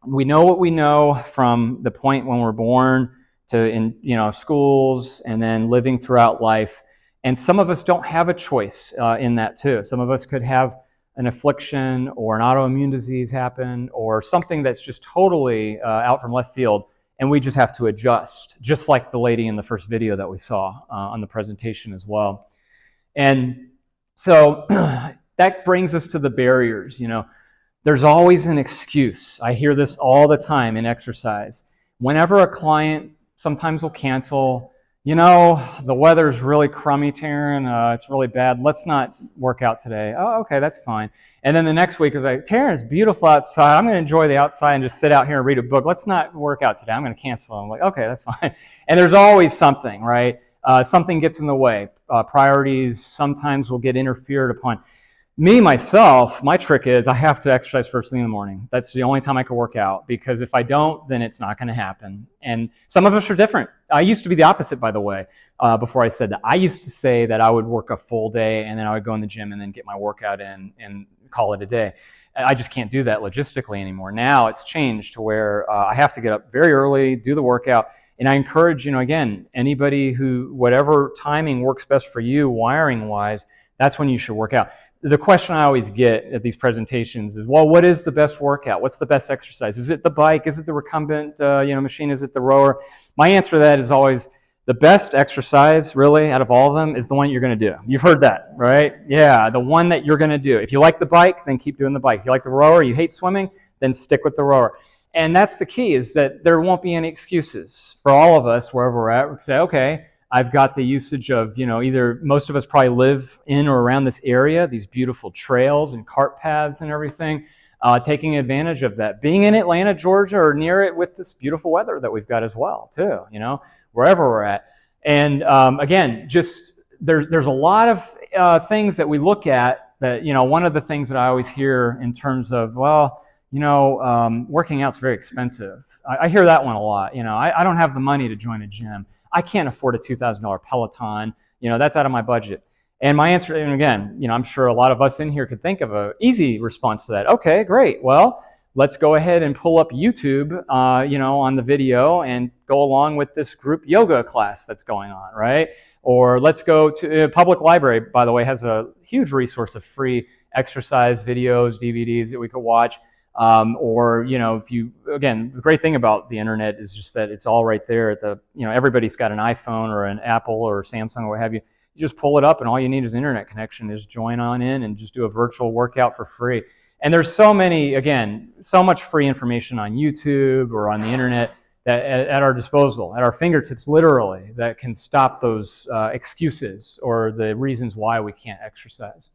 we know what we know from the point when we're born to in schools and then living throughout life. And some of us don't have a choice in that too. Some of us could have an affliction or an autoimmune disease happen or something that's just totally out from left field. And we just have to adjust, just like the lady in the first video that we saw on the presentation as well. And so that brings us to the barriers. There's always an excuse. I hear this all the time in exercise. Whenever a client sometimes will cancel, the weather's really crummy, Taryn. It's really bad. Let's not work out today. Oh, okay, that's fine. And then the next week is like, Taryn, it's beautiful outside. I'm going to enjoy the outside and just sit out here and read a book. Let's not work out today. I'm going to cancel. I'm like, okay, that's fine. And there's always something, right? Something gets in the way. Priorities sometimes will get interfered upon. Me, myself, my trick is I have to exercise first thing in the morning. That's the only time I can work out, because if I don't, then it's not going to happen. And some of us are different. I used to be the opposite, by the way, before I said that. I used to say that I would work a full day and then I would go in the gym and then get my workout in and call it a day. I just can't do that logistically anymore. Now it's changed to where I have to get up very early, do the workout. And I encourage, again, anybody who, whatever timing works best for you, wiring-wise, that's when you should work out. The question I always get at these presentations is, well, what is the best workout? What's the best exercise? Is it the bike? Is it the recumbent machine? Is it the rower? My answer to that is always, the best exercise, really, out of all of them, is the one you're going to do. You've heard that, right? Yeah, the one that you're going to do. If you like the bike, then keep doing the bike. If you like the rower, you hate swimming, then stick with the rower. And that's the key, is that there won't be any excuses for all of us, wherever we're at. We say, okay, I've got the usage of, either most of us probably live in or around this area, these beautiful trails and cart paths and everything, taking advantage of that. Being in Atlanta, Georgia, or near it with this beautiful weather that we've got as well, too, wherever we're at. And again, just there's a lot of things that we look at that, one of the things that I always hear in terms of, well, working out's very expensive. I hear that one a lot. I don't have the money to join a gym. I can't afford a $2,000 Peloton. That's out of my budget. And my answer, and again, I'm sure a lot of us in here could think of an easy response to that. Okay, great. Well, let's go ahead and pull up YouTube, on the video and go along with this group yoga class that's going on, right? Or let's go to a public library, by the way, has a huge resource of free exercise videos, DVDs that we could watch. Or, if you, again, the great thing about the internet is just that it's all right there at the, everybody's got an iPhone or an Apple or Samsung or what have you. You just pull it up and all you need is internet connection. Just join on in and just do a virtual workout for free. And there's so much free information on YouTube or on the internet that at our disposal, at our fingertips, literally, that can stop those excuses or the reasons why we can't exercise.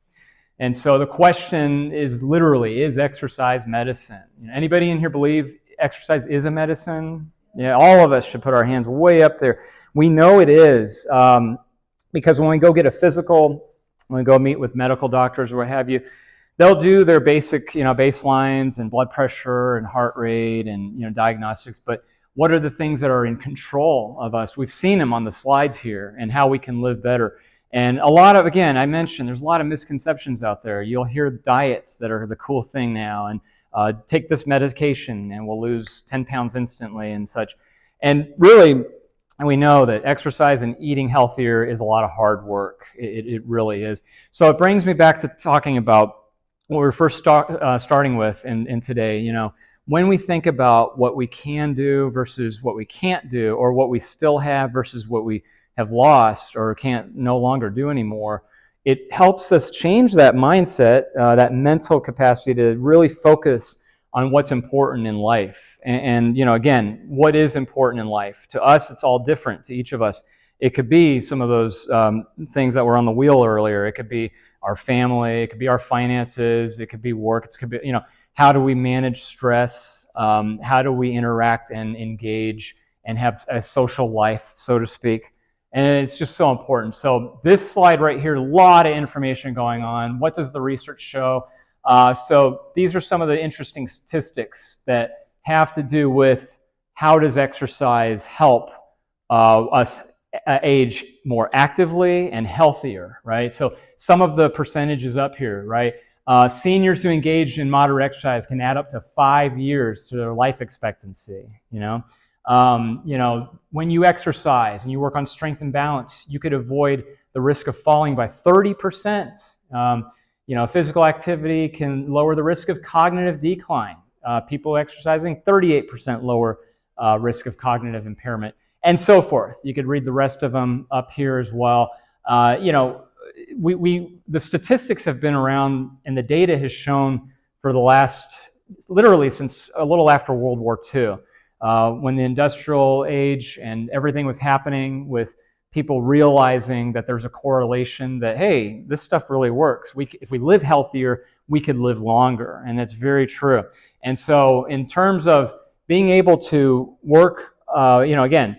And so the question is literally, is exercise medicine? Anybody in here believe exercise is a medicine? Yeah, all of us should put our hands way up there. We know it is, because when we go get a physical, when we go meet with medical doctors or what have you, they'll do their basic, baselines and blood pressure and heart rate and, diagnostics. But what are the things that are in control of us? We've seen them on the slides here and how we can live better. And a lot of, again, I mentioned, there's a lot of misconceptions out there. You'll hear diets that are the cool thing now, and take this medication and we'll lose 10 pounds instantly and such. And really, we know that exercise and eating healthier is a lot of hard work. It really is. So it brings me back to talking about what we're first starting with in today. When we think about what we can do versus what we can't do, or what we still have versus what we have lost or can't no longer do anymore, it helps us change that mindset, that mental capacity to really focus on what's important in life. And again, what is important in life? To us, it's all different to each of us. It could be some of those things that were on the wheel earlier. It could be our family. It could be our finances. It could be work. It could be, how do we manage stress? How do we interact and engage and have a social life, so to speak? And it's just so important. So this slide right here, a lot of information going on. What does the research show? So these are some of the interesting statistics that have to do with how does exercise help us age more actively and healthier, right? So some of the percentages up here, right? Seniors who engage in moderate exercise can add up to 5 years to their life expectancy, when you exercise and you work on strength and balance, you could avoid the risk of falling by 30%. Physical activity can lower the risk of cognitive decline. People exercising, 38% lower risk of cognitive impairment, and so forth. You could read the rest of them up here as well. The statistics have been around, and the data has shown for the last, literally since a little after World War II. When the industrial age and everything was happening, with people realizing that there's a correlation that, hey, this stuff really works. If we live healthier, we could live longer, and that's very true. And so in terms of being able to work, again,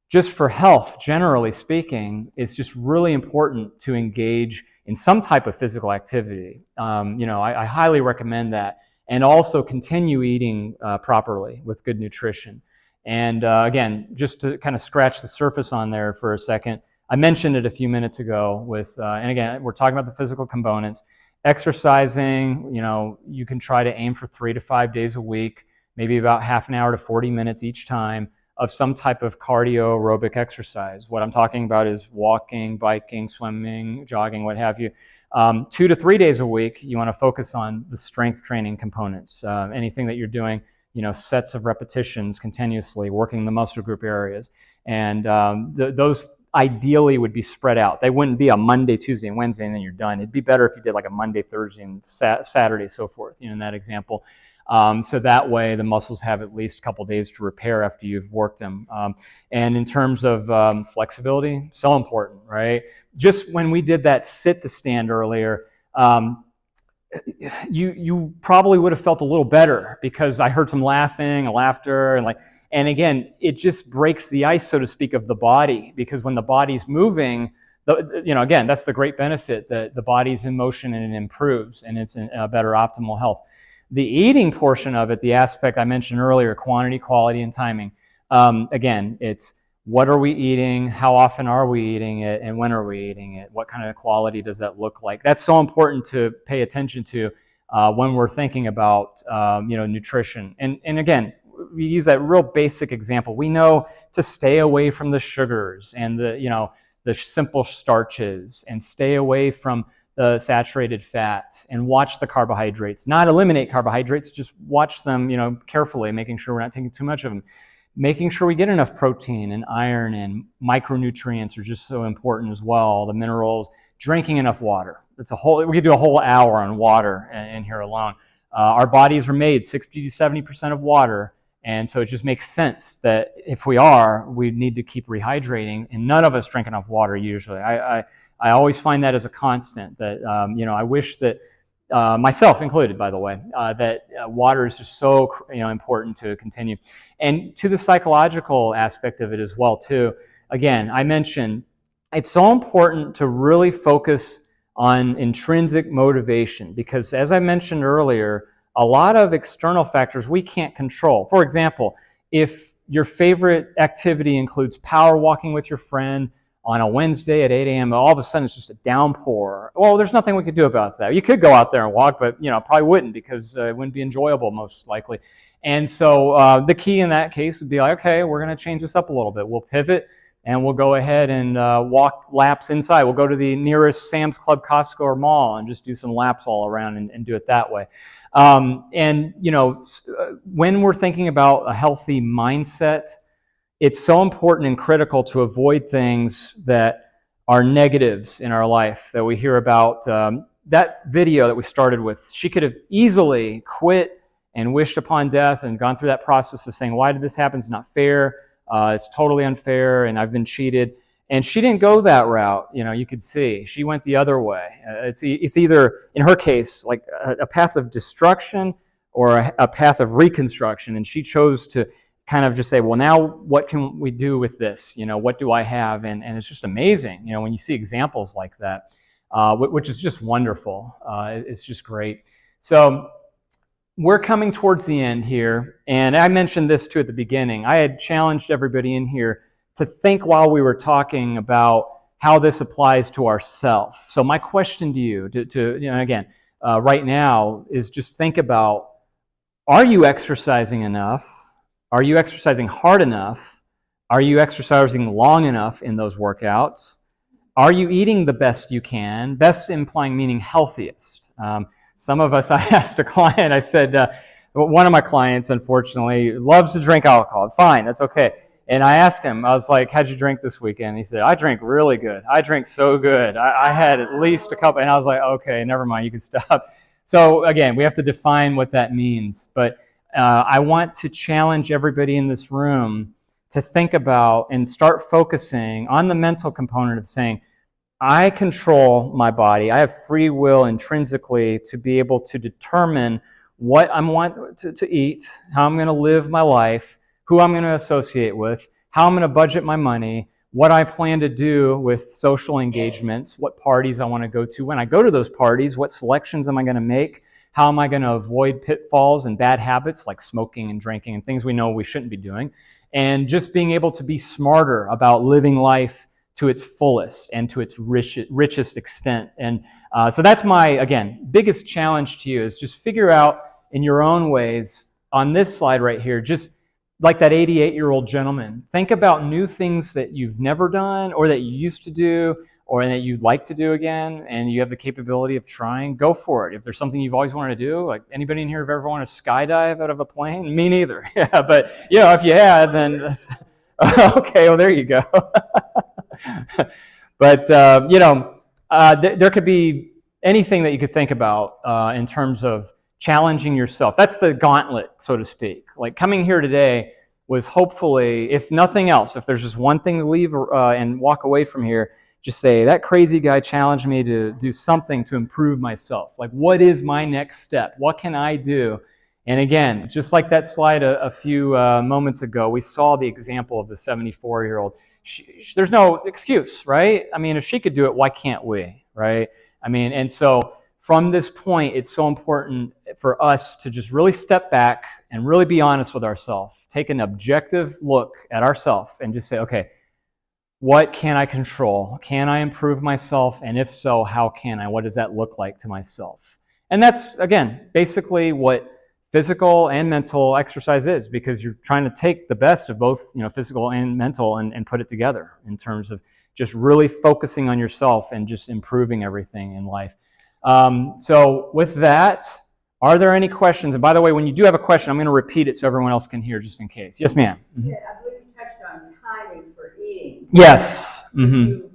just for health, generally speaking, it's just really important to engage in some type of physical activity. I highly recommend that. And also continue eating properly with good nutrition. And again, just to kind of scratch the surface on there for a second, I mentioned it a few minutes ago with, and again, we're talking about the physical components. Exercising, you can try to aim for 3 to 5 days a week, maybe about half an hour to 40 minutes each time of some type of cardio aerobic exercise. What I'm talking about is walking, biking, swimming, jogging, what have you. 2 to 3 days a week, you want to focus on the strength training components. Anything that you're doing, sets of repetitions continuously, working the muscle group areas. And those ideally would be spread out. They wouldn't be a Monday, Tuesday, and Wednesday, and then you're done. It'd be better if you did like a Monday, Thursday, and Saturday, so forth, in that example. So that way the muscles have at least a couple days to repair after you've worked them. And in terms of flexibility, so important, right? Just when we did that sit to stand earlier, you probably would have felt a little better because I heard some laughter, and again, it just breaks the ice, so to speak, of the body, because when the body's moving, again, that's the great benefit, that the body's in motion and it improves, and it's in a better optimal health. The eating portion of it, the aspect I mentioned earlier, quantity, quality, and timing, again, it's what are we eating, how often are we eating it, and when are we eating it? What kind of quality does that look like? That's so important to pay attention to when we're thinking about nutrition. And again, we use that real basic example. We know to stay away from the sugars and the simple starches, and stay away from the saturated fat, and watch the carbohydrates. Not eliminate carbohydrates, just watch them carefully, making sure we're not taking too much of them. Making sure we get enough protein and iron, and micronutrients are just so important as well. The minerals, drinking enough water. We could do a whole hour on water in here alone. Our bodies are made 60 to 70% of water. And so it just makes sense that if we need to keep rehydrating, and none of us drink enough water usually. I always find that as a constant, that, I wish that, myself included, by the way, that water is just so, important to continue. And to the psychological aspect of it as well, too. Again, I mentioned it's so important to really focus on intrinsic motivation, because as I mentioned earlier, a lot of external factors we can't control. For example, if your favorite activity includes power walking with your friend on a Wednesday at 8 a.m., all of a sudden it's just a downpour. Well, there's nothing we could do about that. You could go out there and walk, but probably wouldn't, because it wouldn't be enjoyable most likely. And so the key in that case would be like, okay, we're going to change this up a little bit. We'll pivot, and we'll go ahead and walk laps inside. We'll go to the nearest Sam's Club, Costco, or mall and just do some laps all around and do it that way. When we're thinking about a healthy mindset, it's so important and critical to avoid things that are negatives in our life that we hear about. That video that we started with, she could have easily quit and wished upon death and gone through that process of saying, why did this happen? It's not fair. It's totally unfair, and I've been cheated. And she didn't go that route. You could see she went the other way. It's either, in her case, like a path of destruction or a path of reconstruction. And she chose to kind of just say, well, now what can we do with this? What do I have? And it's just amazing, when you see examples like that, which is just wonderful. It's just great. So we're coming towards the end here. And I mentioned this too at the beginning. I had challenged everybody in here to think while we were talking about how this applies to ourself. So my question to you, right now, is just think about, are you exercising enough? Are you exercising hard enough? Are you exercising long enough in those workouts? Are you eating the best you can? Best implying meaning healthiest. Some of us, I asked a client, I said, one of my clients, unfortunately, loves to drink alcohol. Fine, that's okay. And I asked him, I was like, how'd you drink this weekend? He said, I drank really good. I drank so good. I had at least a couple. And I was like, okay, never mind, you can stop. So again, we have to define what that means. But I want to challenge everybody in this room to think about and start focusing on the mental component of saying, I control my body. I have free will intrinsically to be able to determine what I want to eat, how I'm going to live my life, who I'm going to associate with, how I'm going to budget my money, what I plan to do with social engagements, what parties I want to go to. When I go to those parties, what selections am I going to make? How am I going to avoid pitfalls and bad habits like smoking and drinking and things we know we shouldn't be doing? And just being able to be smarter about living life to its fullest and to its richest extent. And so that's my, again, biggest challenge to you, is just figure out in your own ways on this slide right here, just like that 88-year-old gentleman, think about new things that you've never done or that you used to do, or that you'd like to do again, and you have the capability of trying, go for it. If there's something you've always wanted to do, like anybody in here have ever wanted to skydive out of a plane? Me neither. Yeah, but if you had, then that's, okay. Well, there you go. But there could be anything that you could think about in terms of challenging yourself. That's the gauntlet, so to speak. Like coming here today was hopefully, if nothing else, if there's just one thing to leave and walk away from here, just say, that crazy guy challenged me to do something to improve myself. Like, what is my next step? What can I do? And again, just like that slide a few moments ago, we saw the example of the 74-year-old. There's no excuse, right? I mean, if she could do it, why can't we, right? I mean, and so from this point, it's so important for us to just really step back and really be honest with ourselves. Take an objective look at ourselves and just say, okay, what can I control? Can I improve myself? And if so, how can I? What does that look like to myself? And that's, again, basically what physical and mental exercise is, because you're trying to take the best of both, physical and mental and put it together in terms of just really focusing on yourself and just improving everything in life. So with that, are there any questions? And by the way, when you do have a question, I'm going to repeat it so everyone else can hear just in case. Yes, ma'am. Mm-hmm. Yeah, I believe you touched on timing for eating. Yes. Could you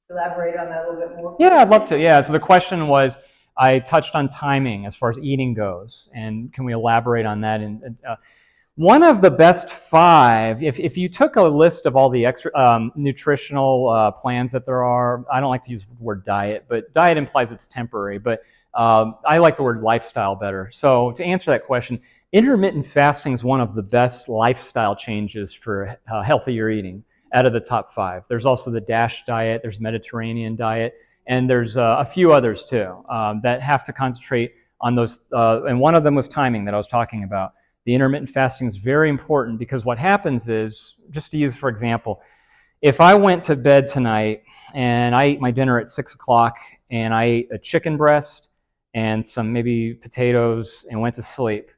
elaborate on that a little bit more? Yeah, I'd love to. Yeah, so the question was, I touched on timing as far as eating goes, and can we elaborate on that? And one of the best 5, if you took a list of all the extra nutritional plans that there are, I don't like to use the word diet, but diet implies it's temporary, but I like the word lifestyle better. So to answer that question, intermittent fasting is one of the best lifestyle changes for healthier eating out of the top 5. There's also the DASH diet, there's Mediterranean diet, and there's a few others too that have to concentrate on those. And one of them was timing that I was talking about. The intermittent fasting is very important because what happens is, just to use for example, if I went to bed tonight and I ate my dinner at 6 o'clock and I ate a chicken breast and some maybe potatoes and went to sleep,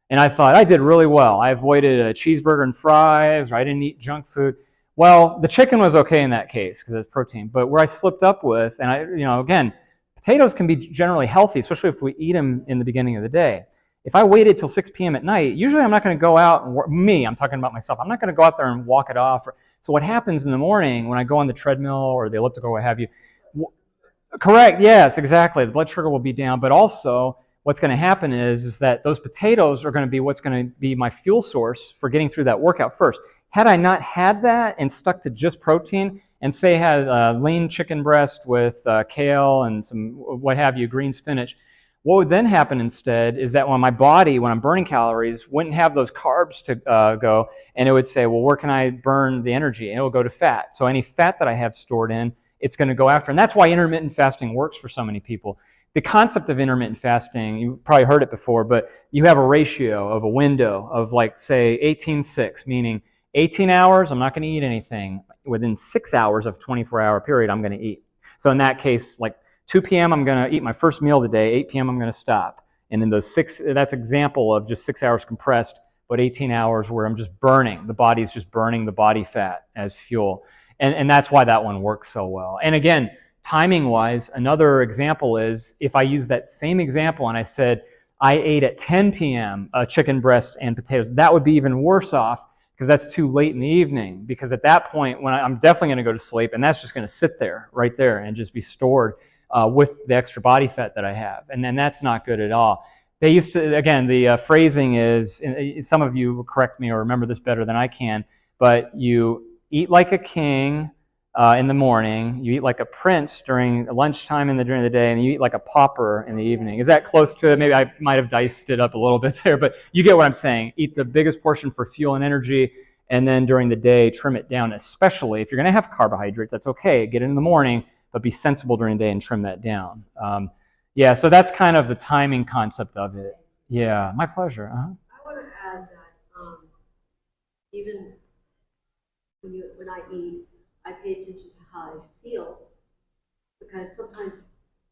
and I thought I did really well. I avoided a cheeseburger and fries, or I didn't eat junk food. Well, the chicken was okay in that case because it's protein. But where I slipped up with, and again, potatoes can be generally healthy, especially if we eat them in the beginning of the day. If I waited till 6 p.m. at night, usually I'm not going to go out and I'm talking about myself. I'm not going to go out there and walk it off. So what happens in the morning when I go on the treadmill or the elliptical, or what have you? Correct. Yes, exactly. The blood sugar will be down, but also what's going to happen is that those potatoes are going to be what's going to be my fuel source for getting through that workout first. Had I not had that and stuck to just protein and say had a lean chicken breast with kale and some what have you, green spinach, what would then happen instead is that when my body, when I'm burning calories, wouldn't have those carbs to go, and it would say, well, where can I burn the energy? And it will go to fat. So any fat that I have stored in, it's going to go after. And that's why intermittent fasting works for so many people. The concept of intermittent fasting, you've probably heard it before, but you have a ratio of a window of like, say, 18-6, meaning 18 hours, I'm not going to eat anything. Within 6 hours of 24-hour period, I'm going to eat. So in that case, like 2 p.m., I'm going to eat my first meal of the day. 8 p.m., I'm going to stop. And in those that's example of just 6 hours compressed, but 18 hours where I'm just burning. The body's just burning the body fat as fuel. And that's why that one works so well. And again, timing-wise, another example is if I use that same example and I said I ate at 10 p.m. Chicken breast and potatoes, that would be even worse off because that's too late in the evening. Because at that point, when I'm definitely going to go to sleep, and that's just going to sit there, right there, and just be stored with the extra body fat that I have. And then that's not good at all. They used to, again, the phrasing is, some of you will correct me or remember this better than I can, but you eat like a king in the morning, you eat like a prince during lunchtime during the day, and you eat like a pauper in the evening. Is that close to it? Maybe I might have diced it up a little bit there, but you get what I'm saying. Eat the biggest portion for fuel and energy, and then during the day, trim it down, especially if you're going to have carbohydrates. That's okay. Get it in the morning, but be sensible during the day and trim that down. Yeah, so that's kind of the timing concept of it. Yeah, my pleasure. I want to add that even when I eat, I pay attention to how I feel, because sometimes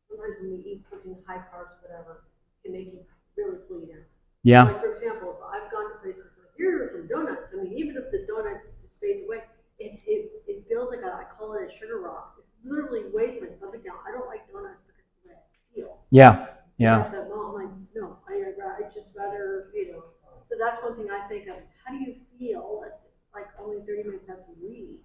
when we eat something high carbs, whatever, it can make you really bleed out. Yeah. Like for example, if I've gone to places like, here are some donuts. I mean, even if the donut just fades away, it feels like I call it a sugar rock. It literally Yeah, yeah. At that moment, I'm like, no, I just rather, So that's one thing I think of. How do you feel like only 30 minutes after you eat?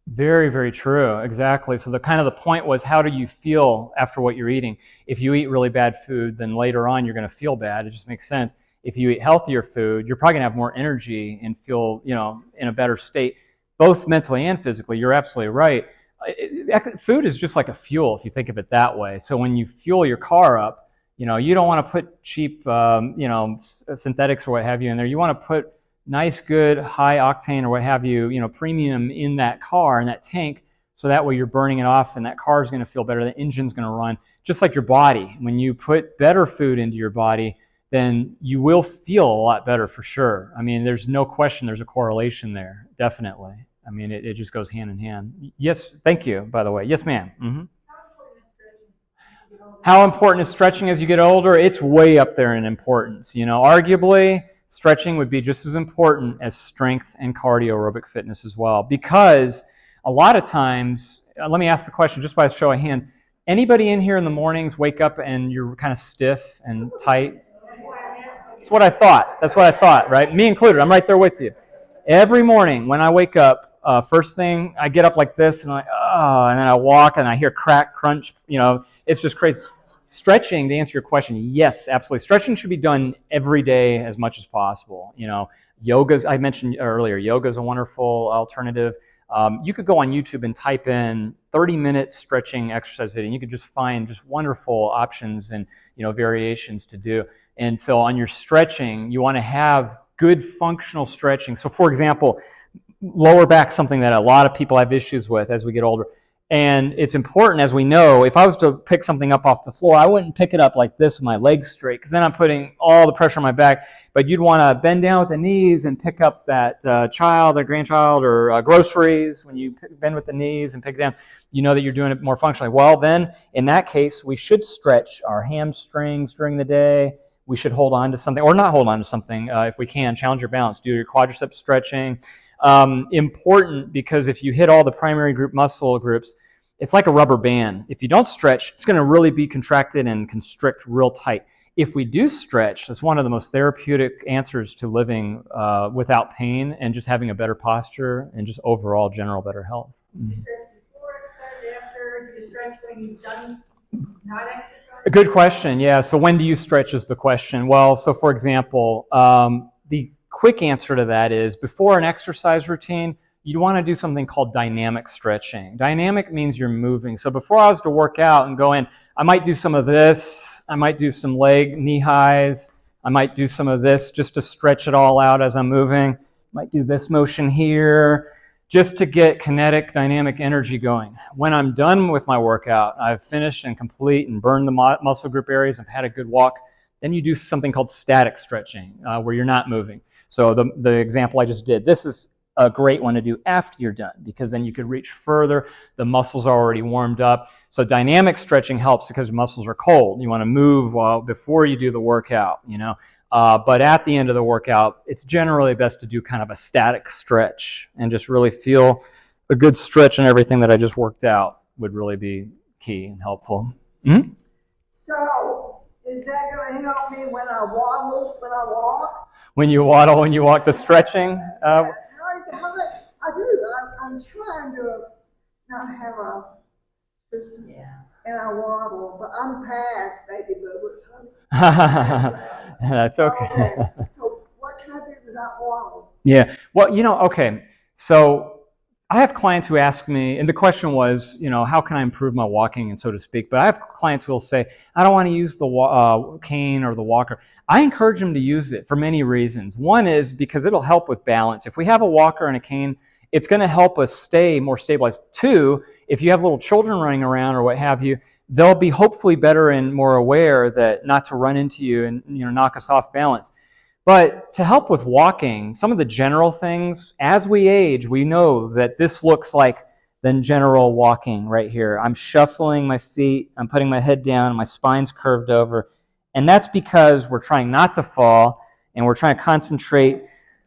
Very, very true. Exactly. So the point was, how do you feel after what you're eating? If you eat really bad food, then later on you're going to feel bad. It just makes sense. If you eat healthier food, you're probably going to have more energy and feel, in a better state, both mentally and physically. You're absolutely right. Food is just like a fuel, if you think of it that way. So when you fuel your car up, you don't want to put cheap, synthetics or what have you in there. You want to put nice, good, high octane or what have you, premium in that car, in that tank, so that way you're burning it off and that car is going to feel better, the engine's going to run. Just like your body, when you put better food into your body, then you will feel a lot better for sure. I mean, there's no question there's a correlation there, definitely. I mean, it just goes hand in hand. Yes, thank you, by the way. Yes, ma'am. Mm-hmm. How important is stretching as you get older? It's way up there in importance. Arguably, stretching would be just as important as strength and cardio aerobic fitness as well. Because a lot of times, let me ask the question just by a show of hands. Anybody in here in the mornings wake up and you're kind of stiff and tight? That's what I thought, right? Me included. I'm right there with you. Every morning when I wake up, first thing, I get up like this and I'm like, oh, and then I walk and I hear crack, crunch, it's just crazy. Stretching, to answer your question, yes, absolutely. Stretching should be done every day as much as possible. Yoga's, I mentioned earlier, yoga is a wonderful alternative. You could go on YouTube and type in 30-minute stretching exercise video, and you could just find just wonderful options and variations to do. And so on your stretching, you want to have good functional stretching. So for example, lower back, something that a lot of people have issues with as we get older. And it's important, as we know, if I was to pick something up off the floor, I wouldn't pick it up like this with my legs straight, because then I'm putting all the pressure on my back. But you'd want to bend down with the knees and pick up that child or grandchild or groceries. When you bend with the knees and pick it down, you know that you're doing it more functionally. Well, then, in that case, we should stretch our hamstrings during the day. We should hold on to something, or not hold on to something if we can. Challenge your balance. Do your quadriceps stretching. Important, because if you hit all the primary group muscle groups, it's like a rubber band. If you don't stretch, it's going to really be contracted and constrict real tight. If we do stretch, that's one of the most therapeutic answers to living without pain and just having a better posture and just overall general better health. Mm-hmm. Before exercise, after you stretch when you've done not exercise? A good question, yeah. So when do you stretch is the question. Well, so for example, the quick answer to that is before an exercise routine, you want to do something called dynamic stretching. Dynamic means you're moving. So before I was to work out and go in, I might do some of this. I might do some leg knee highs. I might do some of this just to stretch it all out as I'm moving. Might do this motion here just to get kinetic dynamic energy going. When I'm done with my workout, I've finished and complete and burned the muscle group areas, I've had a good walk, then you do something called static stretching where you're not moving. So the example I just did, this is a great one to do after you're done, because then you could reach further. The muscles are already warmed up. So dynamic stretching helps because muscles are cold. You want to move before you do the workout, But at the end of the workout, it's generally best to do kind of a static stretch and just really feel a good stretch, and everything that I just worked out would really be key and helpful. Mm-hmm. So, is that going to help me when I waddle, when I walk? When you waddle, when you walk, the stretching? I do. I'm trying to not have a distance, and I waddle, but I'm past baby boomers. That's okay. So what can I do to not waddle? Yeah. Well, okay. So I have clients who ask me, and the question was, how can I improve my walking, and so to speak. But I have clients who will say, I don't want to use the cane or the walker. I encourage them to use it for many reasons. One is because it'll help with balance. If we have a walker and a cane, it's going to help us stay more stabilized. Two, if you have little children running around or what have you, they'll be hopefully better and more aware that not to run into you and knock us off balance. But to help with walking, some of the general things, as we age, we know that this looks like the general walking right here. I'm shuffling my feet, I'm putting my head down, my spine's curved over. And that's because we're trying not to fall and we're trying to concentrate.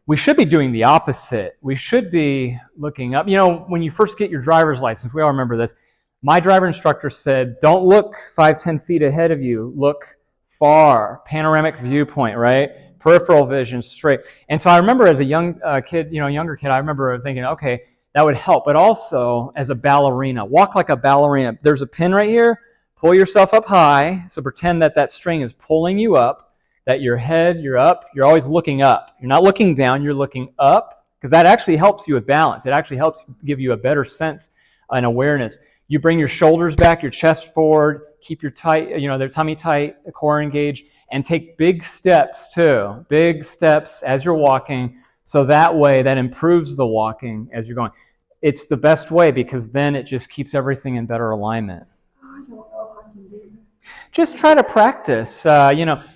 We should be doing the opposite. We should be looking up. When you first get your driver's license, we all remember this, My driver instructor said, don't look 5-10 feet ahead of you. Look far. Panoramic viewpoint, right? Peripheral vision, straight. And so I remember as a young kid, younger kid, I remember thinking, okay, that would help. But also as a ballerina, walk like a ballerina. There's a pin right here. Pull yourself up high. So pretend that that string is pulling you up, that your head, you're up. You're always looking up. You're not looking down. You're looking up, because that actually helps you with balance. It actually helps give you a better sense and awareness. You bring your shoulders back, your chest forward, keep your their tummy tight, the core engaged, and take big steps too. Big steps as you're walking, so that way that improves the walking as you're going. It's the best way, because then it just keeps everything in better alignment. I don't know if I can do that. Just try to practice.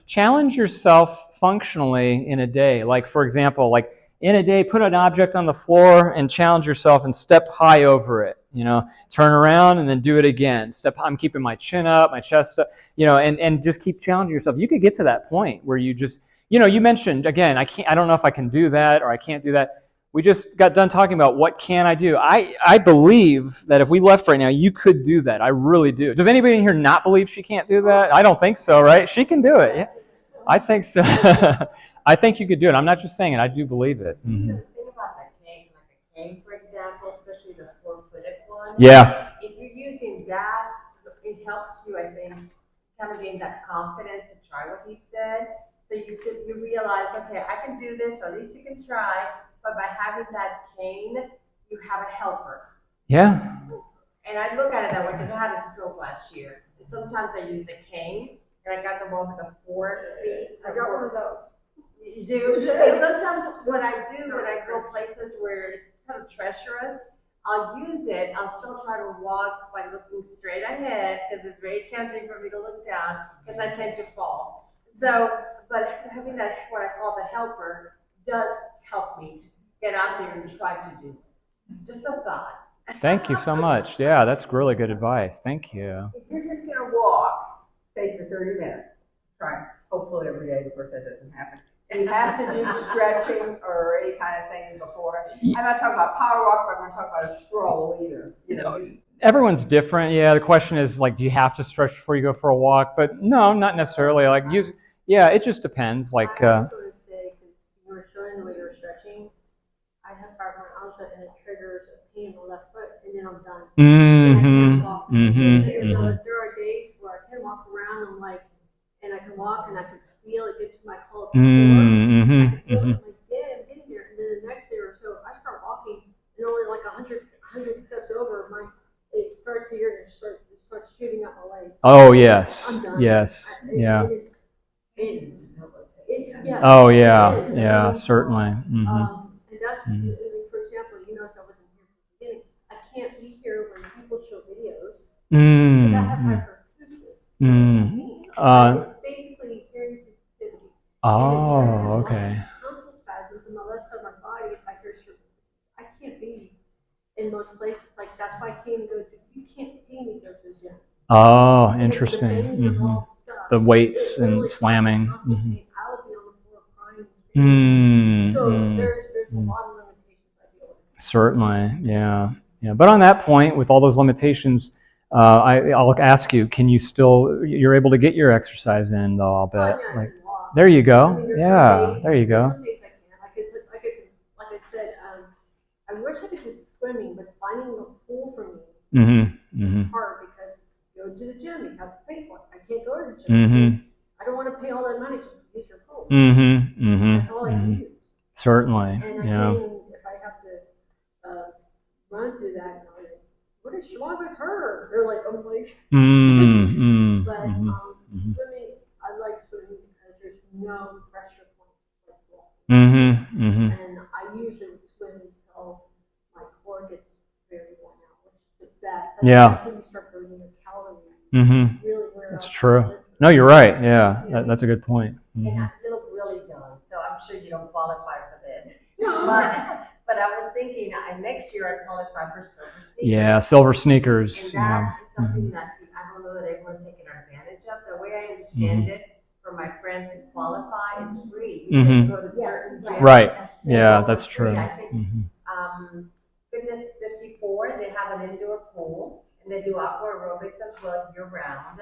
Challenge yourself functionally in a day. Like, for example, like in a day, put an object on the floor and challenge yourself and step high over it. Turn around and then do it again. I'm keeping my chin up, my chest up, and just keep challenging yourself. You could get to that point where you just, you mentioned, again, I don't know if I can do that or I can't do that. We just got done talking about what can I do. I believe that if we left right now, you could do that. I really do. Does anybody in here not believe she can't do that? I don't think so, right? She can do it. Yeah, I think so. I think you could do it. I'm not just saying it. I do believe it. Mm-hmm. Think about that cane, like a cane, for example, especially the 4-footed one. Yeah. If you're using that, it helps you, I think, kind of gain that confidence to try what he said. So you realize, okay, I can do this, or at least you can try. But by having that cane, you have a helper. Yeah. And I look at it that way because I had a stroke last year. And sometimes I use a cane, and I got the one with the 4 feet. I got one of those. You do? And sometimes what I do when I go places where it's kind of treacherous, I'll use it. I'll still try to walk by looking straight ahead, because it's very tempting for me to look down, because I tend to fall. So, but having that, what I call the helper, does help me to get out there and try to do it. Just a thought. Thank you so much. Yeah, that's really good advice. Thank you. If you're just going to walk, say for 30 minutes, try, hopefully every day, of course that doesn't happen. You have to do stretching or any kind of thing before. I'm not talking about power walk, but I'm not talking about a stroll either. Everyone's different. Yeah, the question is, like, do you have to stretch before you go for a walk? But no, not necessarily. Like, it just depends. Like, I was going to say, because you were showing the way you were stretching, I have fibromyalgia and it triggers a pain in the left foot, and then I'm done. Mm-hmm. So there are days where I can walk around and I can walk and I can feel it get to my cold core. I can feel it, like, yeah, I'm getting there. And then the next day or so, I start walking, and only like 100 steps over, it starts here and it starts shooting up my leg. Oh, yes. I'm done. Yes. Yeah. It's yeah. Oh, yeah. Yeah, certainly. Mm-hmm. And that's, I mean, for example, I wasn't here from the beginning. I can't be here when people show videos because I have hyperacusis. It's basically hearing sensitivity. Oh, okay. Tonsil spasms in the left side of my body. If I hear certain, I can't be in most places. Like, that's why I can't go to. You can't pay me to go to the gym. Oh, interesting. The weights and slamming. I would be on the floor crying. So there's a lot of limitations I deal with. Certainly, yeah. But on that point, with all those limitations, I'll ask you: can you still? You're able to get your exercise in, though. I'll bet. Like, there you go. I mean, There you go. Some days I can. Like I said, I wish I could do swimming, but finding a pool for me is hard because you go to the gym, you have to pay for it. I can't go to the gym. I don't want to pay all that money just to use your pool. That's all I use. Certainly, and yeah. If I have to run through that, what is wrong with her? They're like, oh my. But swimming, I like swimming because there's no pressure points like walking. And I usually swim until my core gets very worn out, which is the best. That's when you start burning your calories. Really wear That's out. true. No, you're right. Yeah, that's a good point. And I feel really young, so I'm sure you don't qualify for this. No. But I was thinking, next year I qualify for silver sneakers. Yeah, silver sneakers. And that is something that I don't know that everyone's taking advantage of. The way I understand it, for my friends who qualify, it's free. You can go to certain gyms. Right. Yeah, that's true. I think Fitness 54, they have an indoor pool, and they do aqua around.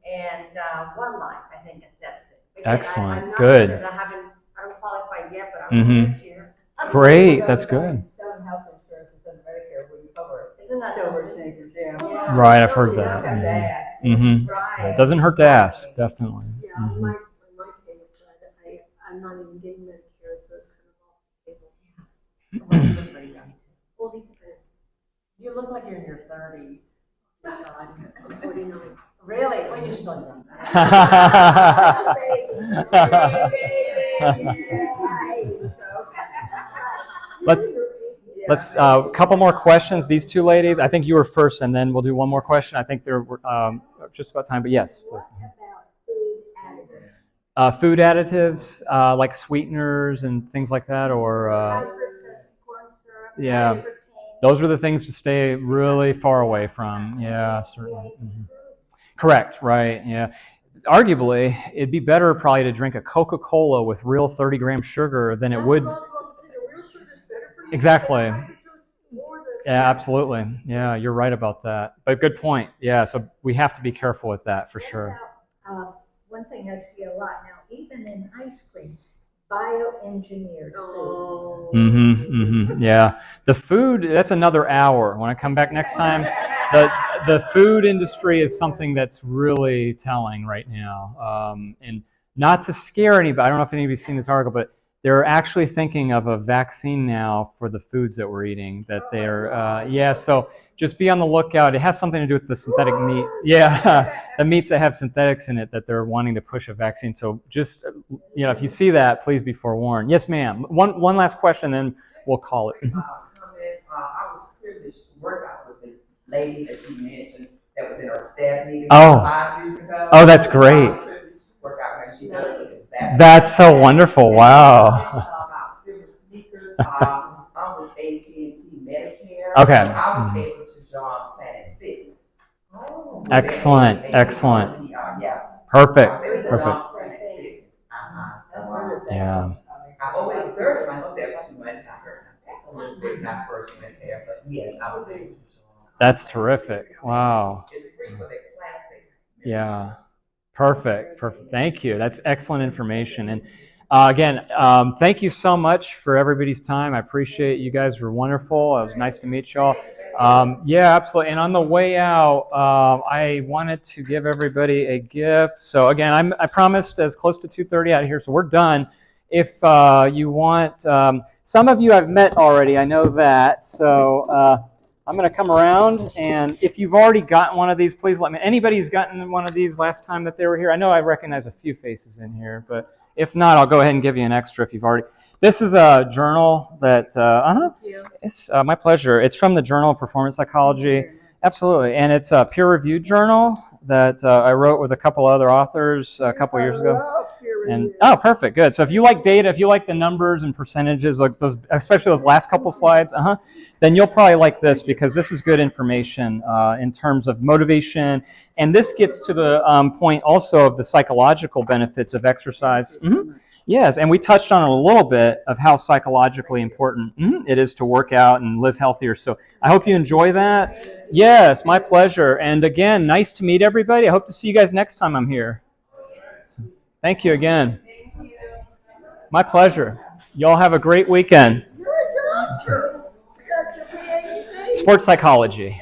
And one life, I think, assess it. Excellent. I'm not Good. Because I don't qualify yet, but I'm next year. Great. That's good. Selling health insurance is in Medicare where you cover it. Isn't that Silver something? sneakers, yeah. Right. I've heard You just have to that. ask. Mm-hmm. Right. It doesn't hurt to ask. Definitely. Yeah, Mhm. in my case, I'm not even getting Medicare, so it's kind of off the table. Well, you look pretty young. Well, because You look like you're in your 30s. I'm 49. Really? Well, you're still young. Let's a couple more questions. These two ladies, I think you were first, and then we'll do one more question. I think they're just about time, but yes. What about food additives? Food additives, like sweeteners and things like that, or Corn syrup, yeah, aspartame. those are the things to stay really far away from. Yeah, certainly. Mhm. Correct. Right. Yeah. Arguably, it'd be better probably to drink a Coca-Cola with real 30-gram sugar than it would. Exactly. Yeah, absolutely. Yeah, you're right about that. But good point. Yeah, so we have to be careful with that for sure. One thing I see a lot now, even in ice cream, bioengineered food. Yeah. The food, that's another hour. When I come back next time, the food industry is something that's really telling right now. And not to scare anybody, I don't know if anybody's seen this article, but they're actually thinking of a vaccine now for the foods that we're eating. That they're, so just be on the lookout. It has something to do with the synthetic meat. Yeah, the meats that have synthetics in it that they're wanting to push a vaccine. So just, if you see that, please be forewarned. Yes, ma'am. One last question, then we'll call it. I was privileged to work out with the lady that you mentioned that was in her 70s 5 years ago. Oh, that's great. I was privileged to work out when she does look exactly. That's so wonderful. Wow. About silver sneakers. I'm with AT&T Medicare. Okay. I was able to join Planet Fitness. Excellent. Excellent. Yeah. Perfect. Perfect. Yeah. I always exerted myself too much. I hurt myself a little bit when I first went there, but yes, I was able to join. That's terrific. Wow. It's free for the classic. Yeah. Perfect. Thank you. That's excellent information. And again, thank you so much for everybody's time. I appreciate you guys were wonderful. It was nice to meet y'all. Yeah, absolutely. And on the way out, I wanted to give everybody a gift. So again, I promised as close to 2:30 out of here, so we're done. If you want, some of you I've met already, I know that. So I'm going to come around, and if you've already gotten one of these, please let me. Anybody who's gotten one of these last time that they were here, I know I recognize a few faces in here, but if not, I'll go ahead and give you an extra if you've already. This is a journal that, it's my pleasure. It's from the Journal of Performance Psychology. Absolutely, and it's a peer-reviewed journal that I wrote with a couple other authors a couple years ago. And perfect, good. So if you like data, if you like the numbers and percentages, like those, especially those last couple slides, then you'll probably like this because this is good information in terms of motivation. And this gets to the point also of the psychological benefits of exercise. Yes, and we touched on it a little bit of how psychologically important it is to work out and live healthier. So I hope you enjoy that. Yes, my pleasure. And again, nice to meet everybody. I hope to see you guys next time I'm here. Thank you again. Thank you. My pleasure. Y'all have a great weekend. You're a doctor. You got your PhD. Sports psychology.